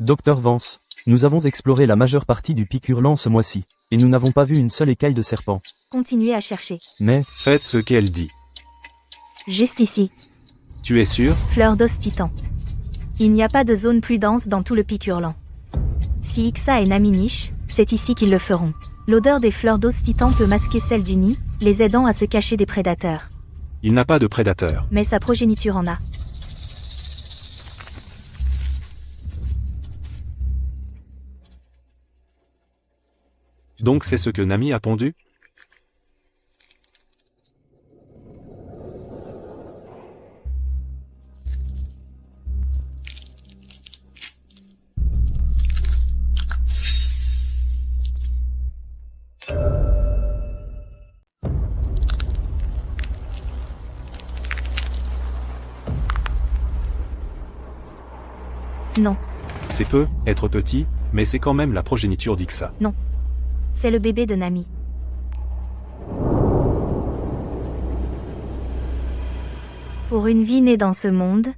Docteur Vance, nous avons exploré la majeure partie du pic hurlant ce mois-ci, et nous n'avons pas vu une seule écaille de serpent. Continuez à chercher. Mais, Faites ce qu'elle dit. Juste ici, Tu es sûr? fleur d'os titan. Il n'y a pas de zone plus dense dans tout le pic hurlant. Si Ixa et Nami nichent, c'est ici qu'ils le feront. L'odeur des fleurs d'os titan peut masquer celle du nid, les aidant à se cacher des prédateurs. Il n'a pas de prédateur. Mais sa progéniture en a. Donc c'est ce que Nami a pondu? Non, C'est peu, être petit, mais c'est quand même la progéniture d'Ixa. c'est le bébé de Nami. Pour une vie née dans ce monde,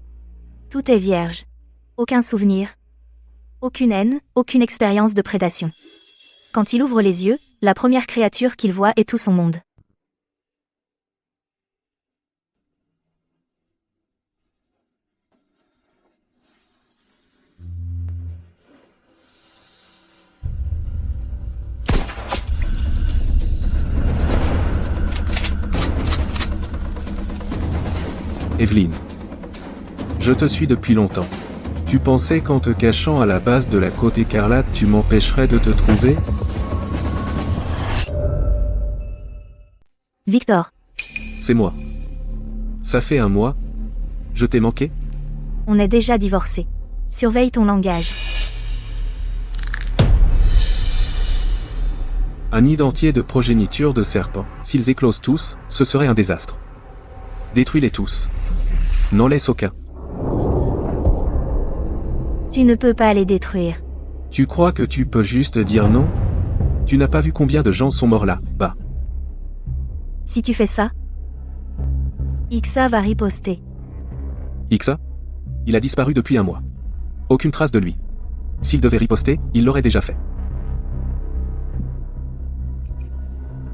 tout est vierge. Aucun souvenir, aucune haine, aucune expérience de prédation. Quand il ouvre les yeux, la première créature qu'il voit est tout son monde. Evelyne. Je te suis depuis longtemps. Tu pensais qu'en te cachant à la base de la Côte Écarlate tu m'empêcherais de te trouver? Victor, C'est moi. Ça fait un mois. Je t'ai manqué? on est déjà divorcés. Surveille ton langage. Un nid entier de progéniture de serpents. S'ils éclosent tous, ce serait un désastre. Détruis-les tous. N'en laisse aucun. Tu ne peux pas les détruire. Tu crois que tu peux juste dire non? Tu n'as pas vu combien de gens sont morts là, bas. Si tu fais ça, Ixa va riposter. Ixa? Il a disparu depuis un mois. Aucune trace de lui. S'il devait riposter, il l'aurait déjà fait.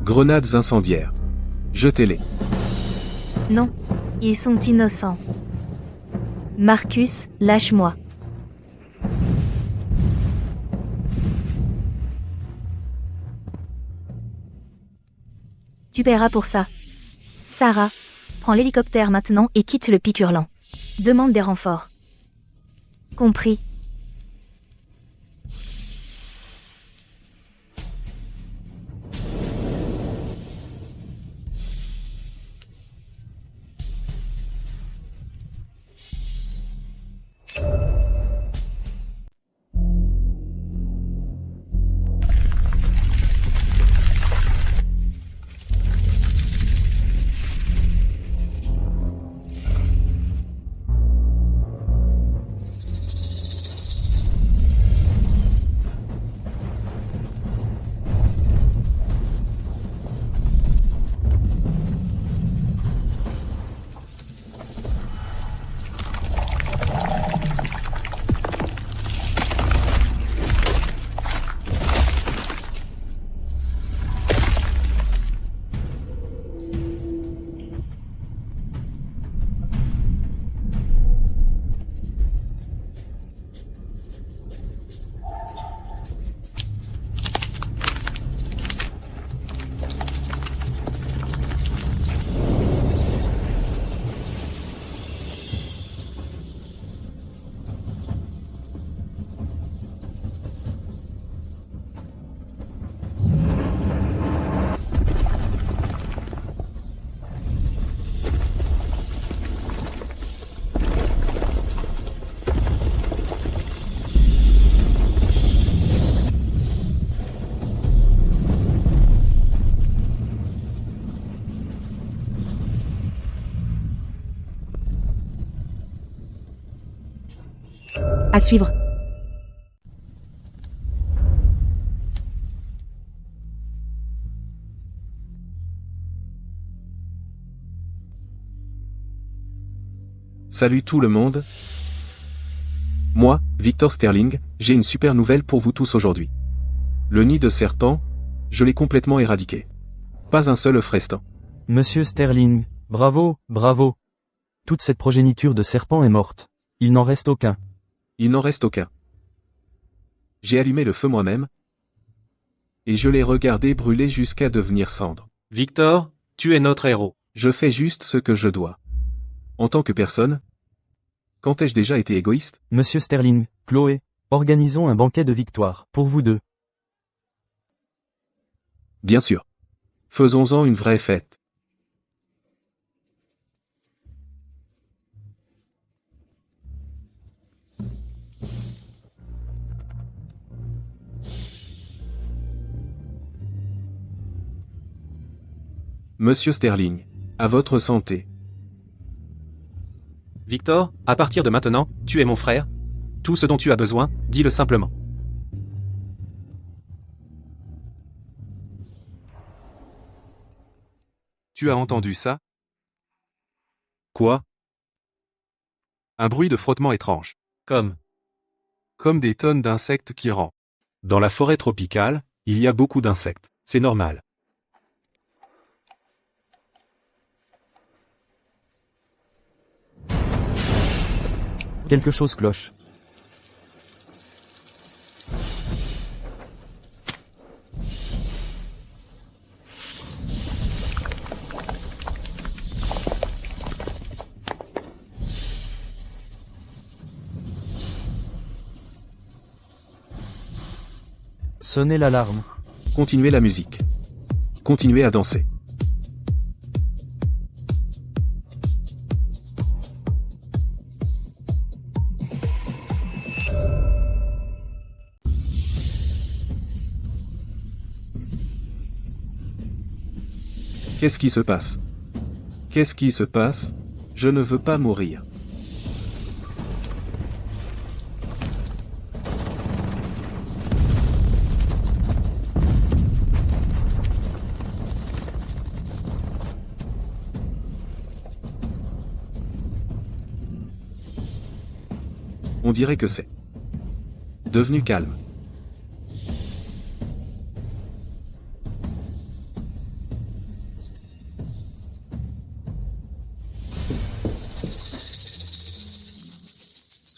Grenades incendiaires. Jetez-les. Non, ils sont innocents. Marcus, lâche-moi. Tu paieras pour ça. Sarah, prends l'hélicoptère maintenant et quitte le pic hurlant. Demande des renforts. Compris. À suivre. Salut tout le monde. Moi, Victor Sterling, j'ai une super nouvelle pour vous tous aujourd'hui. Le nid de serpent, je l'ai complètement éradiqué. Pas un seul œuf restant. Monsieur Sterling, bravo, bravo. Toute cette progéniture de serpents est morte. Il n'en reste aucun. Il n'en reste aucun. J'ai allumé le feu moi-même, et je l'ai regardé brûler jusqu'à devenir cendre. Victor, tu es notre héros. Je fais juste ce que je dois. En tant que personne, quand ai-je déjà été égoïste? Monsieur Sterling, Chloé, organisons un banquet de victoire, pour vous deux. Bien sûr. Faisons-en une vraie fête. Monsieur Sterling, à votre santé. Victor, à partir de maintenant, tu es mon frère. Tout ce dont tu as besoin, dis-le simplement. Tu as entendu ça? Quoi? Un bruit de frottement étrange. Comme des tonnes d'insectes qui rampent. Dans la forêt tropicale, il y a beaucoup d'insectes. C'est normal. Quelque chose cloche. Sonnez l'alarme. Continuez la musique. Continuez à danser. Qu'est-ce qui se passe? Qu'est-ce qui se passe? Je ne veux pas mourir. On dirait que c'est devenu calme.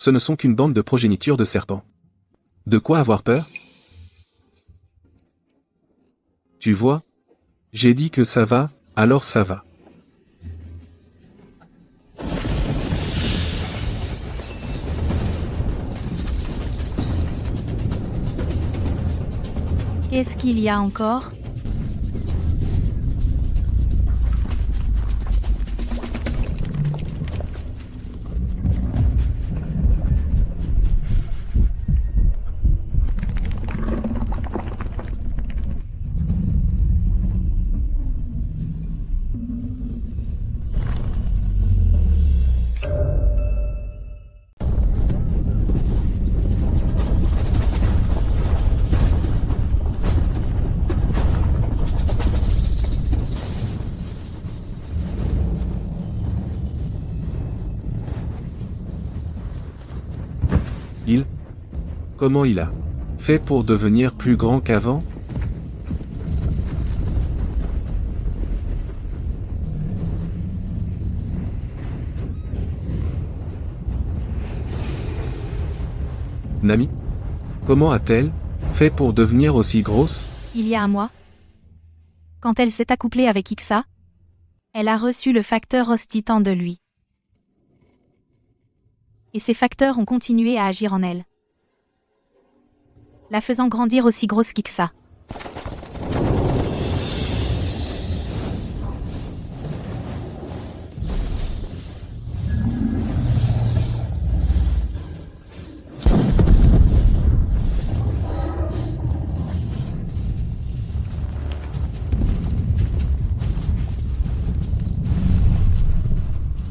Ce ne sont qu'une bande de progéniture de serpents. De quoi avoir peur? Tu vois? J'ai dit que ça va, alors ça va. Qu'est-ce qu'il y a encore? Comment il a fait pour devenir plus grand qu'avant? Nami? Comment a-t-elle fait pour devenir aussi grosse? Il y a un mois, quand elle s'est accouplée avec Ixa, elle a reçu le facteur Os-Titan de lui. Et ces facteurs ont continué à agir en elle, la faisant grandir aussi grosse qu'Ixa.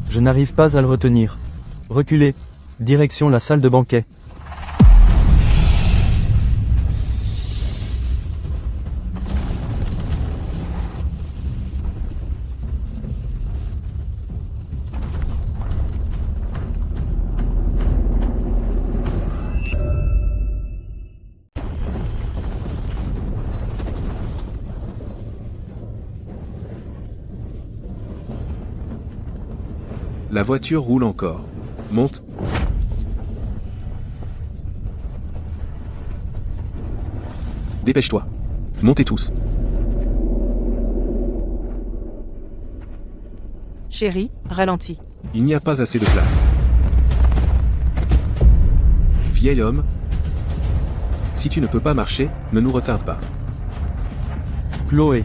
Je n'arrive pas à le retenir. Reculez. Direction la salle de banquet. La voiture roule encore. Monte. Dépêche-toi. Montez tous. Chérie, ralentis. Il n'y a pas assez de place. Vieil homme. Si tu ne peux pas marcher, ne nous retarde pas. Chloé.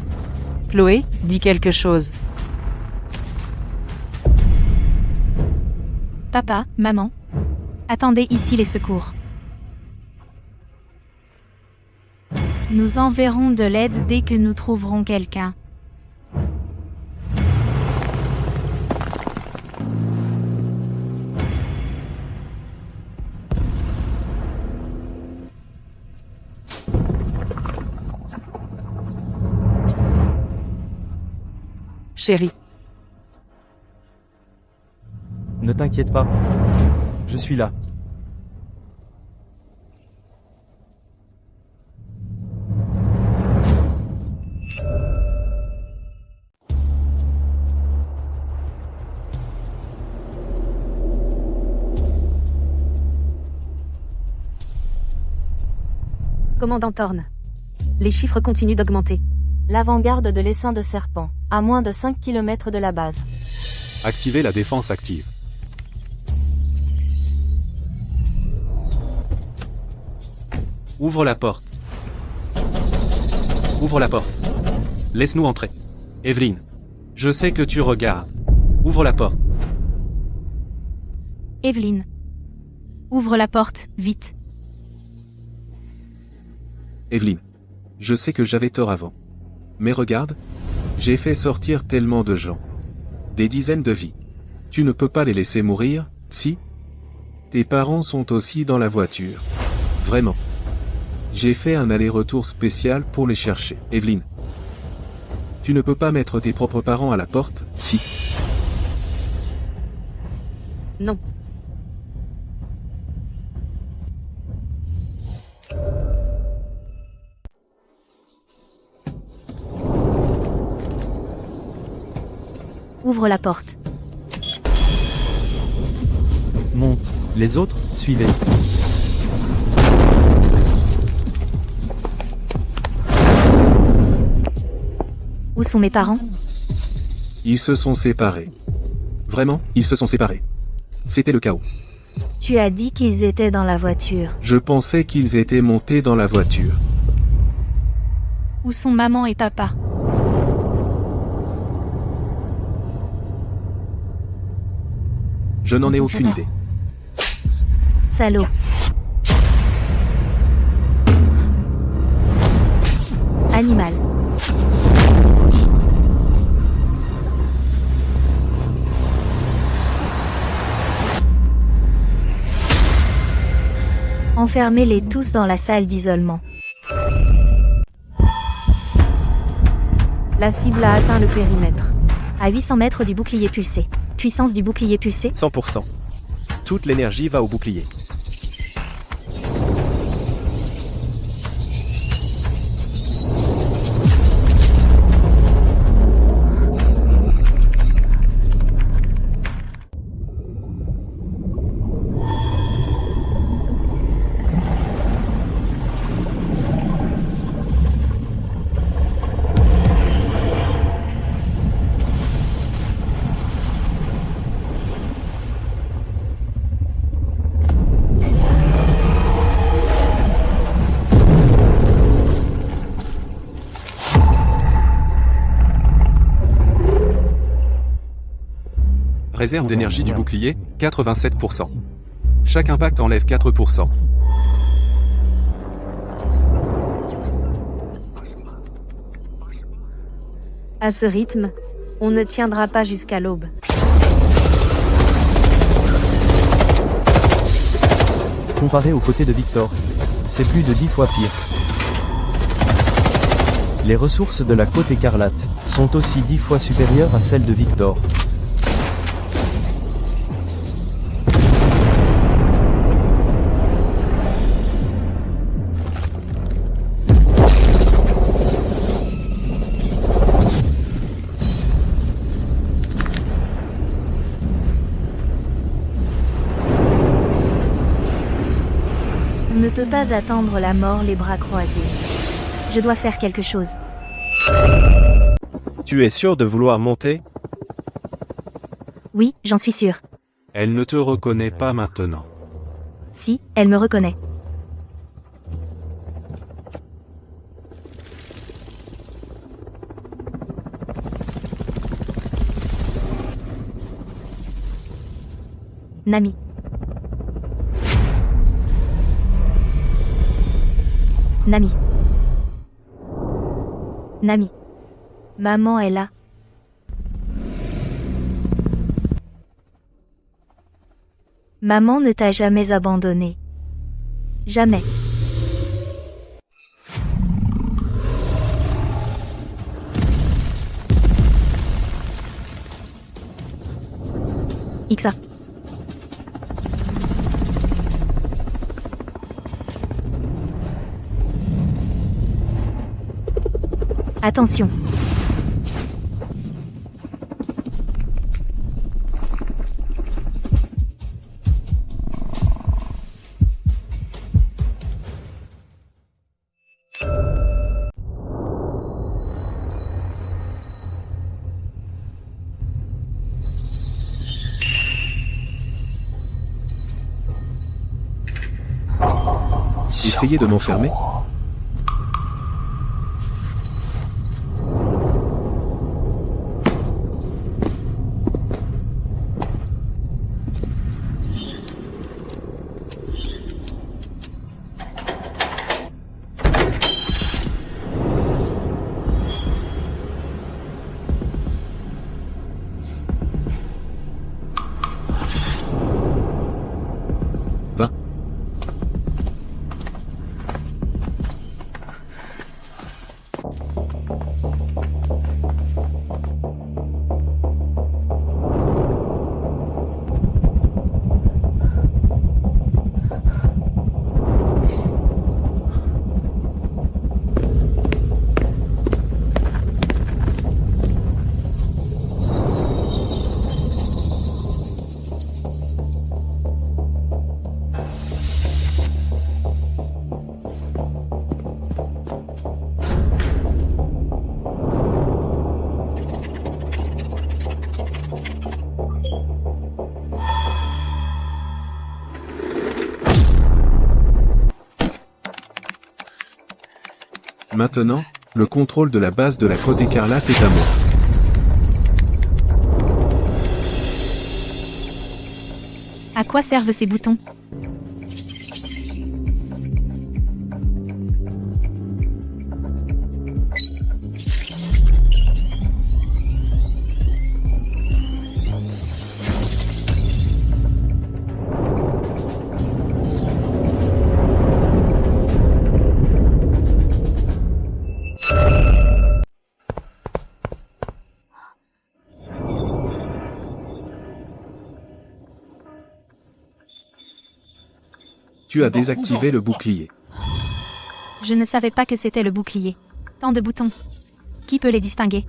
Chloé, dis quelque chose. Papa, maman, attendez ici les secours. Nous enverrons de l'aide dès que nous trouverons quelqu'un. Chérie. Ne t'inquiète pas. Je suis là. Commandant Thorne. Les chiffres continuent d'augmenter. L'avant-garde de l'essaim de serpent, à moins de 5 km de la base. Activez la défense active. Ouvre la porte. Ouvre la porte. Laisse-nous entrer. Evelyn. Je sais que tu regardes. Ouvre la porte. Evelyn. Ouvre la porte, vite. Evelyn. Je sais que j'avais tort avant. Mais regarde. J'ai fait sortir tellement de gens. Des dizaines de vies. Tu ne peux pas les laisser mourir, si? Tes parents sont aussi dans la voiture. Vraiment. J'ai fait un aller-retour spécial pour les chercher. Evelyn. Tu ne peux pas mettre tes propres parents à la porte, si? Non. Ouvre la porte. Monte. Les autres, suivez. Où sont mes parents? Ils se sont séparés. Vraiment, ils se sont séparés. C'était le chaos. Tu as dit qu'ils étaient dans la voiture. Je pensais qu'ils étaient montés dans la voiture. Où sont maman et papa? Je n'en ai aucune idée. Salaud. Animal. Enfermez-les tous dans la salle d'isolement. La cible a atteint le périmètre. À 800 mètres du bouclier pulsé. Puissance du bouclier pulsé, 100%. Toute l'énergie va au bouclier. Réserve d'énergie du bouclier, 87%. Chaque impact enlève 4%. À ce rythme, on ne tiendra pas jusqu'à l'aube. Comparé aux côtés de Victor, c'est plus de 10 fois pire. Les ressources de la côte écarlate sont aussi 10 fois supérieures à celles de Victor. On ne peut pas attendre la mort les bras croisés. Je dois faire quelque chose. Tu es sûr de vouloir monter? Oui, j'en suis sûre. Elle ne te reconnaît pas maintenant. Si, elle me reconnaît. Nami. Nami. Nami. Maman est là. Maman ne t'a jamais abandonné. Jamais. Ixa. Attention. Essayez de m'enfermer? Va. Maintenant, Le contrôle de la base de la Côte Écarlate est à moi. À quoi servent ces boutons? Tu as désactivé le bouclier. Je ne savais pas que c'était le bouclier. Tant de boutons. Qui peut les distinguer?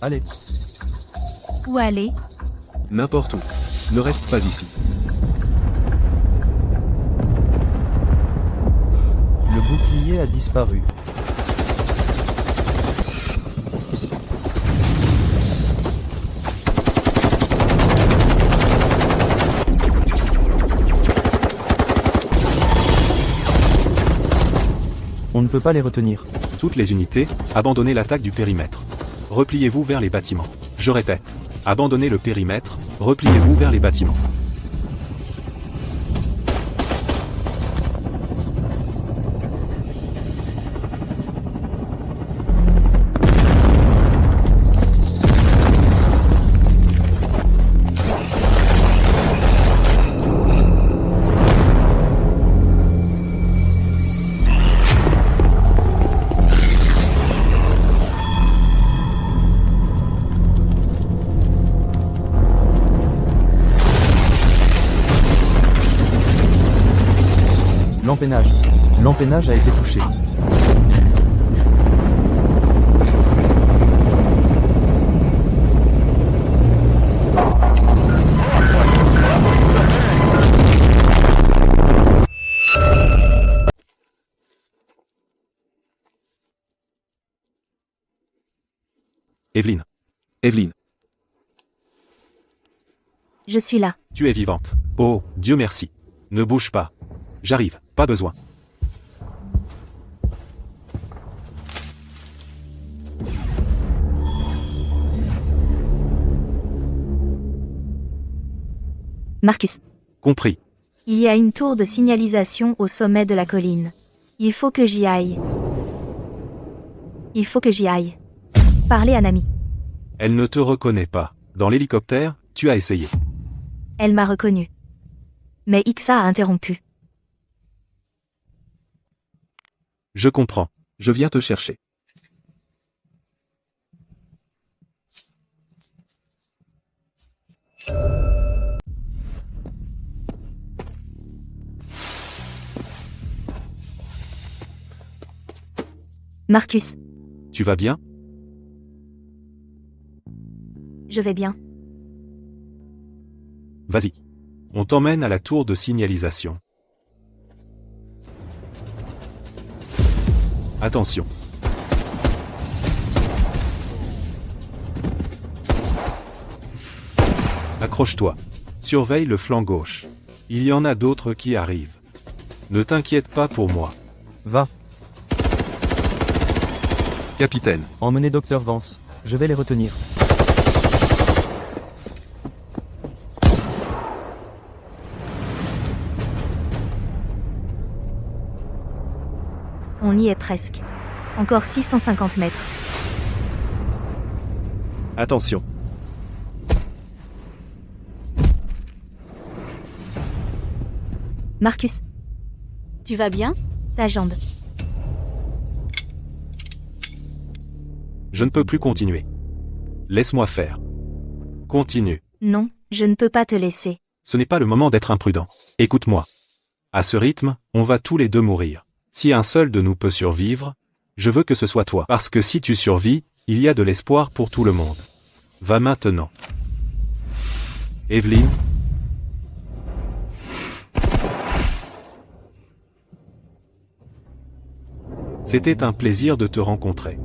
Allez, Où aller? N'importe où. Ne reste pas ici. le bouclier a disparu. On ne peut pas les retenir. Toutes les unités, abandonnez l'attaque du périmètre. Repliez-vous vers les bâtiments. Je répète, abandonnez le périmètre, repliez-vous vers les bâtiments. L'empennage. L'empennage a été touché. Evelyne. Evelyne. Je suis là. Tu es vivante. Oh, Dieu merci. Ne bouge pas. J'arrive, pas besoin. Marcus. Compris. Il y a une tour de signalisation au sommet de la colline. Il faut que j'y aille. Il faut que j'y aille. Parlez à Nami. Elle ne te reconnaît pas. Dans l'hélicoptère, tu as essayé. Elle m'a reconnu. Mais Ixa a interrompu. Je comprends. Je viens te chercher. Marcus. Tu vas bien? Je vais bien. Vas-y. On t'emmène à la tour de signalisation. Attention. Accroche-toi. Surveille le flanc gauche. Il y en a d'autres qui arrivent. Ne t'inquiète pas pour moi. Va, Capitaine. emmenez Dr Vance. Je vais les retenir. On y est presque. Encore 650 mètres. Attention. Marcus, Tu vas bien? ta jambe. Je ne peux plus continuer. Laisse-moi faire. Continue. Non, je ne peux pas te laisser. Ce n'est pas le moment d'être imprudent. Écoute-moi. À ce rythme, on va tous les deux mourir. Si un seul de nous peut survivre, je veux que ce soit toi. Parce que si tu survis, il y a de l'espoir pour tout le monde. Va maintenant. Evelyne. C'était un plaisir de te rencontrer.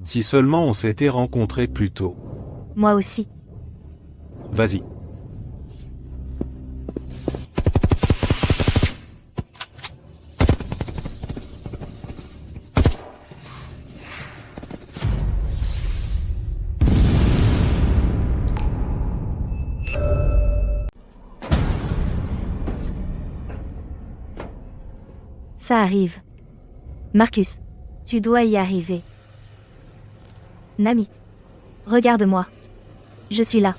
Si seulement on s'était rencontrés plus tôt. Moi aussi. Vas-y. Ça arrive. Marcus, tu dois y arriver. Nami, regarde-moi. Je suis là.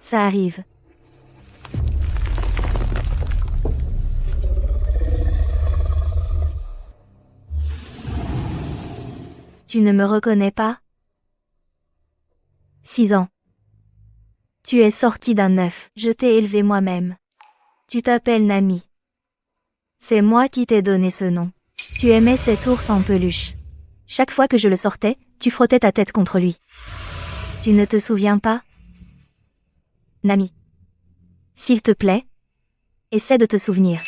Ça arrive. Tu ne me reconnais pas? 6 ans. Tu es sorti d'un œuf. Je t'ai élevé moi-même. Tu t'appelles Nami. C'est moi qui t'ai donné ce nom. Tu aimais cet ours en peluche. Chaque fois que je le sortais, tu frottais ta tête contre lui. Tu ne te souviens pas? Nami. S'il te plaît, essaie de te souvenir.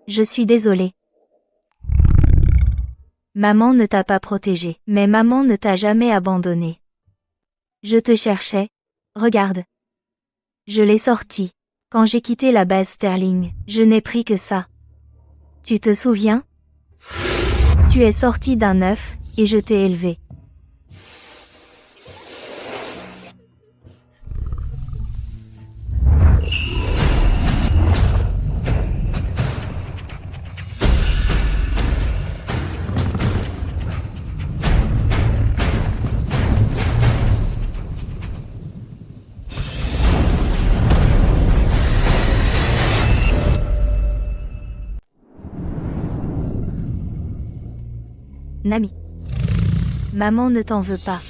Je suis désolée. Maman ne t'a pas protégée, mais maman ne t'a jamais abandonné. Je te cherchais. Regarde. Je l'ai sorti. Quand j'ai quitté la base Sterling, je n'ai pris que ça. Tu te souviens? Tu es sorti d'un œuf, et je t'ai élevé. Nami. Maman ne t'en veut pas.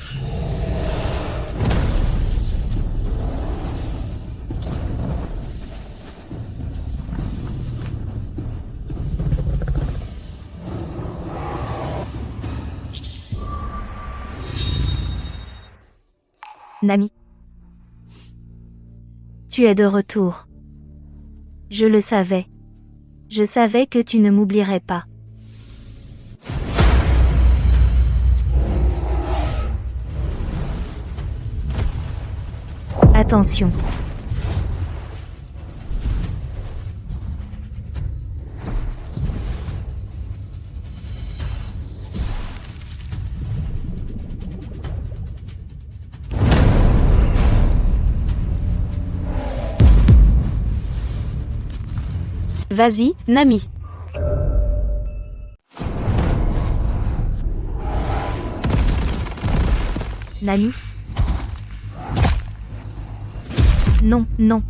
Nami. Tu es de retour. Je le savais. Je savais que tu ne m'oublierais pas. Attention. Vas-y, Nami. Nami. Non, non.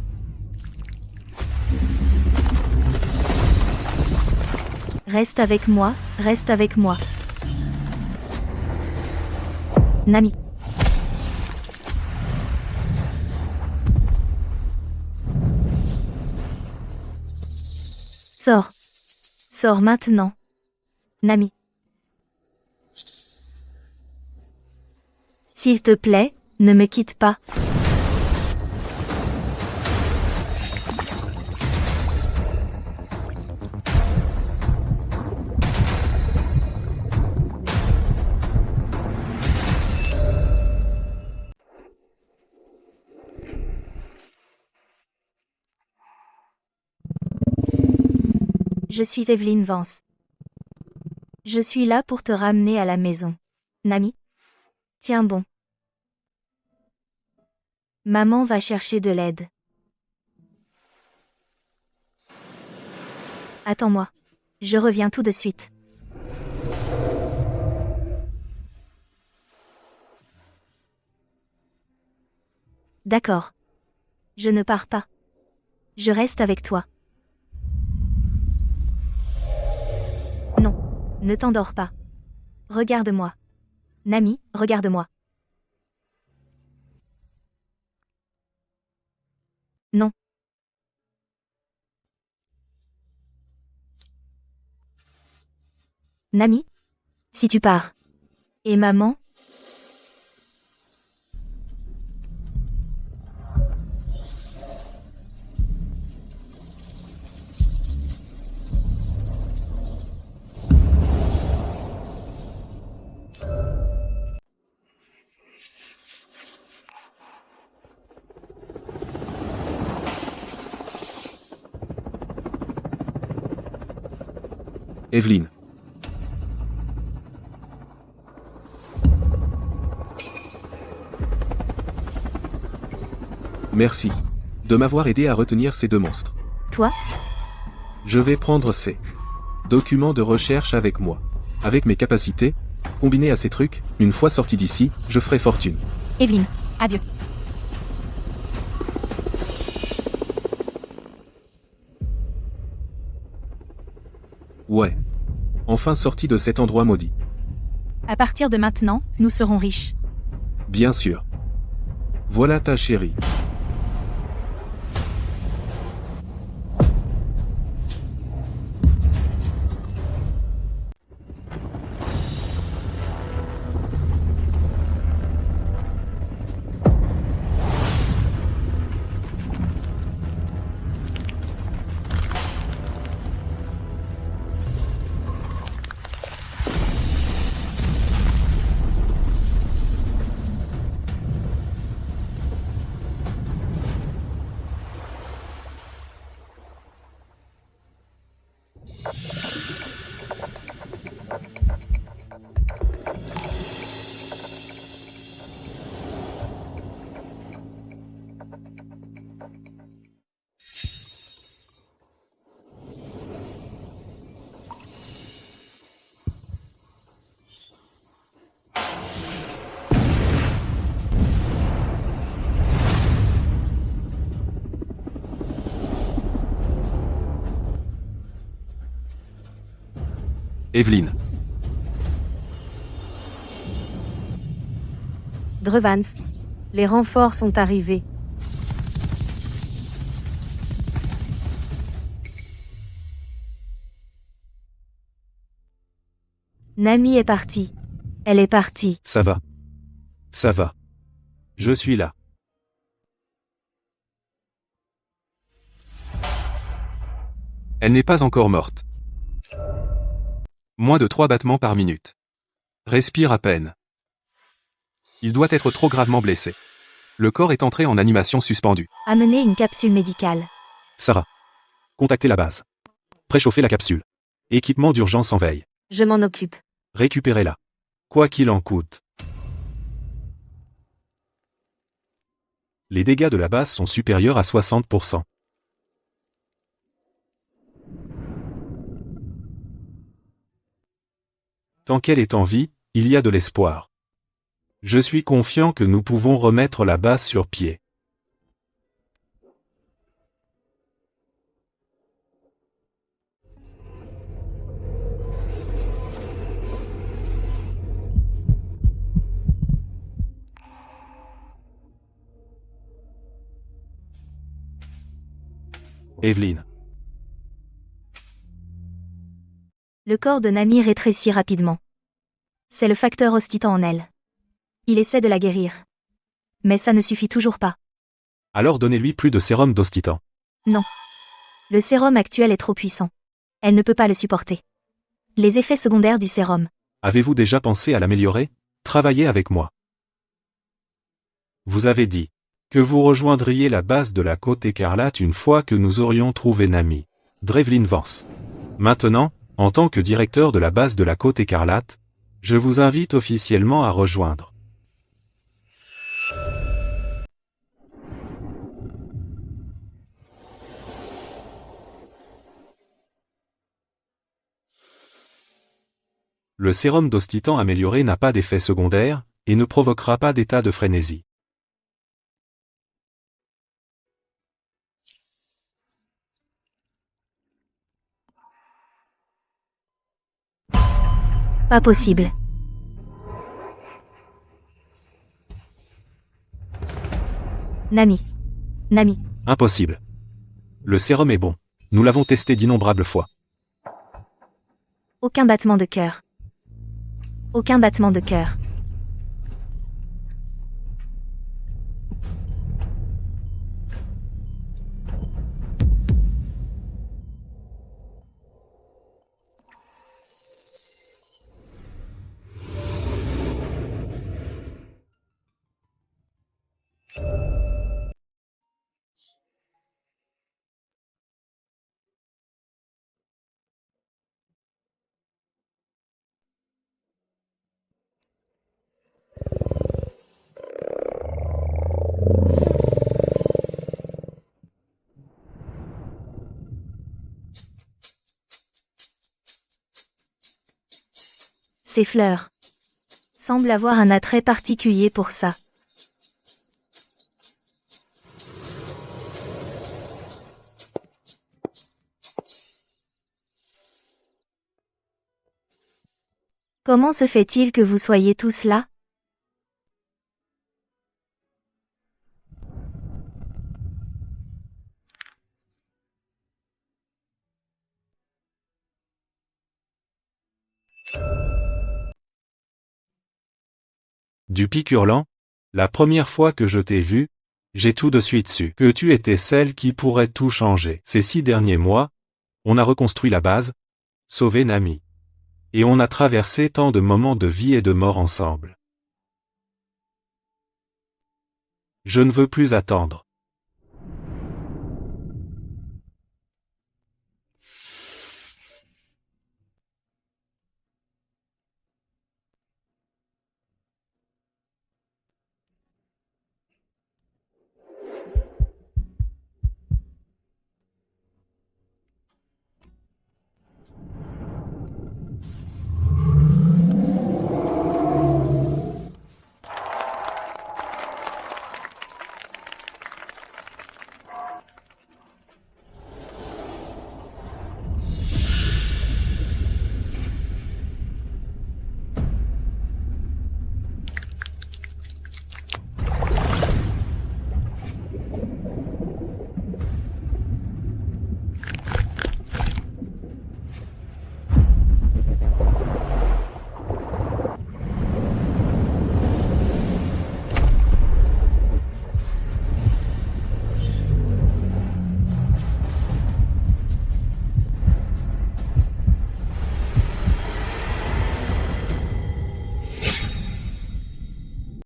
Reste avec moi, reste avec moi. Nami. Sors. Sors maintenant. Nami. S'il te plaît, ne me quitte pas. Je suis Evelyn Vance. Je suis là pour te ramener à la maison. Nami. Tiens bon. Maman va chercher de l'aide. Attends-moi. Je reviens tout de suite. D'accord. Je ne pars pas. Je reste avec toi. Non. Ne t'endors pas. Regarde-moi. Nami, regarde-moi. Non. Nami, si tu pars. Et maman? Evelyne. Merci de m'avoir aidé à retenir ces deux monstres. Toi? Je vais prendre ces documents de recherche avec moi. Avec mes capacités, combinées à ces trucs, une fois sorti d'ici, je ferai fortune. Evelyne, adieu. Ouais. Enfin sorti de cet endroit maudit. À partir de maintenant, nous serons riches. Bien sûr. Voilà ta chérie. Evelyne. Drevans, les renforts sont arrivés. Nami est partie. Elle est partie. Ça va. Ça va. Je suis là. Elle n'est pas encore morte. Moins de 3 battements par minute. Respire à peine. Il doit être trop gravement blessé. Le corps est entré en animation suspendue. Amenez une capsule médicale. Sarah. Contactez la base. Préchauffez la capsule. Équipement d'urgence en veille. Je m'en occupe. Récupérez-la. Quoi qu'il en coûte. Les dégâts de la base sont supérieurs à 60%. Tant qu'elle est en vie, il y a de l'espoir. Je suis confiant que nous pouvons remettre la base sur pied. Evelyne. Le corps de Nami rétrécit rapidement. C'est le facteur ostitant en elle. Il essaie de la guérir. Mais ça ne suffit toujours pas. Alors donnez-lui plus de sérum d'ostitan. Non. Le sérum actuel est trop puissant. Elle ne peut pas le supporter. Les effets secondaires du sérum. Avez-vous déjà pensé à l'améliorer? Travaillez avec moi. Vous avez dit que vous rejoindriez la base de la Côte Écarlate une fois que nous aurions trouvé Nami. Drevlin Vance. Maintenant, en tant que directeur de la base de la Côte Écarlate, je vous invite officiellement à rejoindre. Le sérum d'ostitan amélioré n'a pas d'effet secondaire, et ne provoquera pas d'état de frénésie. Pas possible. Nami. Nami. Impossible. Le sérum est bon. Nous l'avons testé d'innombrables fois. Aucun battement de cœur. Aucun battement de cœur. Ces fleurs semblent avoir un attrait particulier pour ça. Comment se fait-il que vous soyez tous là? Du Pic-Hurlant, la première fois que je t'ai vu, j'ai tout de suite su que tu étais celle qui pourrait tout changer. Ces 6 derniers mois, on a reconstruit la base, sauvé Nami. Et on a traversé tant de moments de vie et de mort ensemble. Je ne veux plus attendre.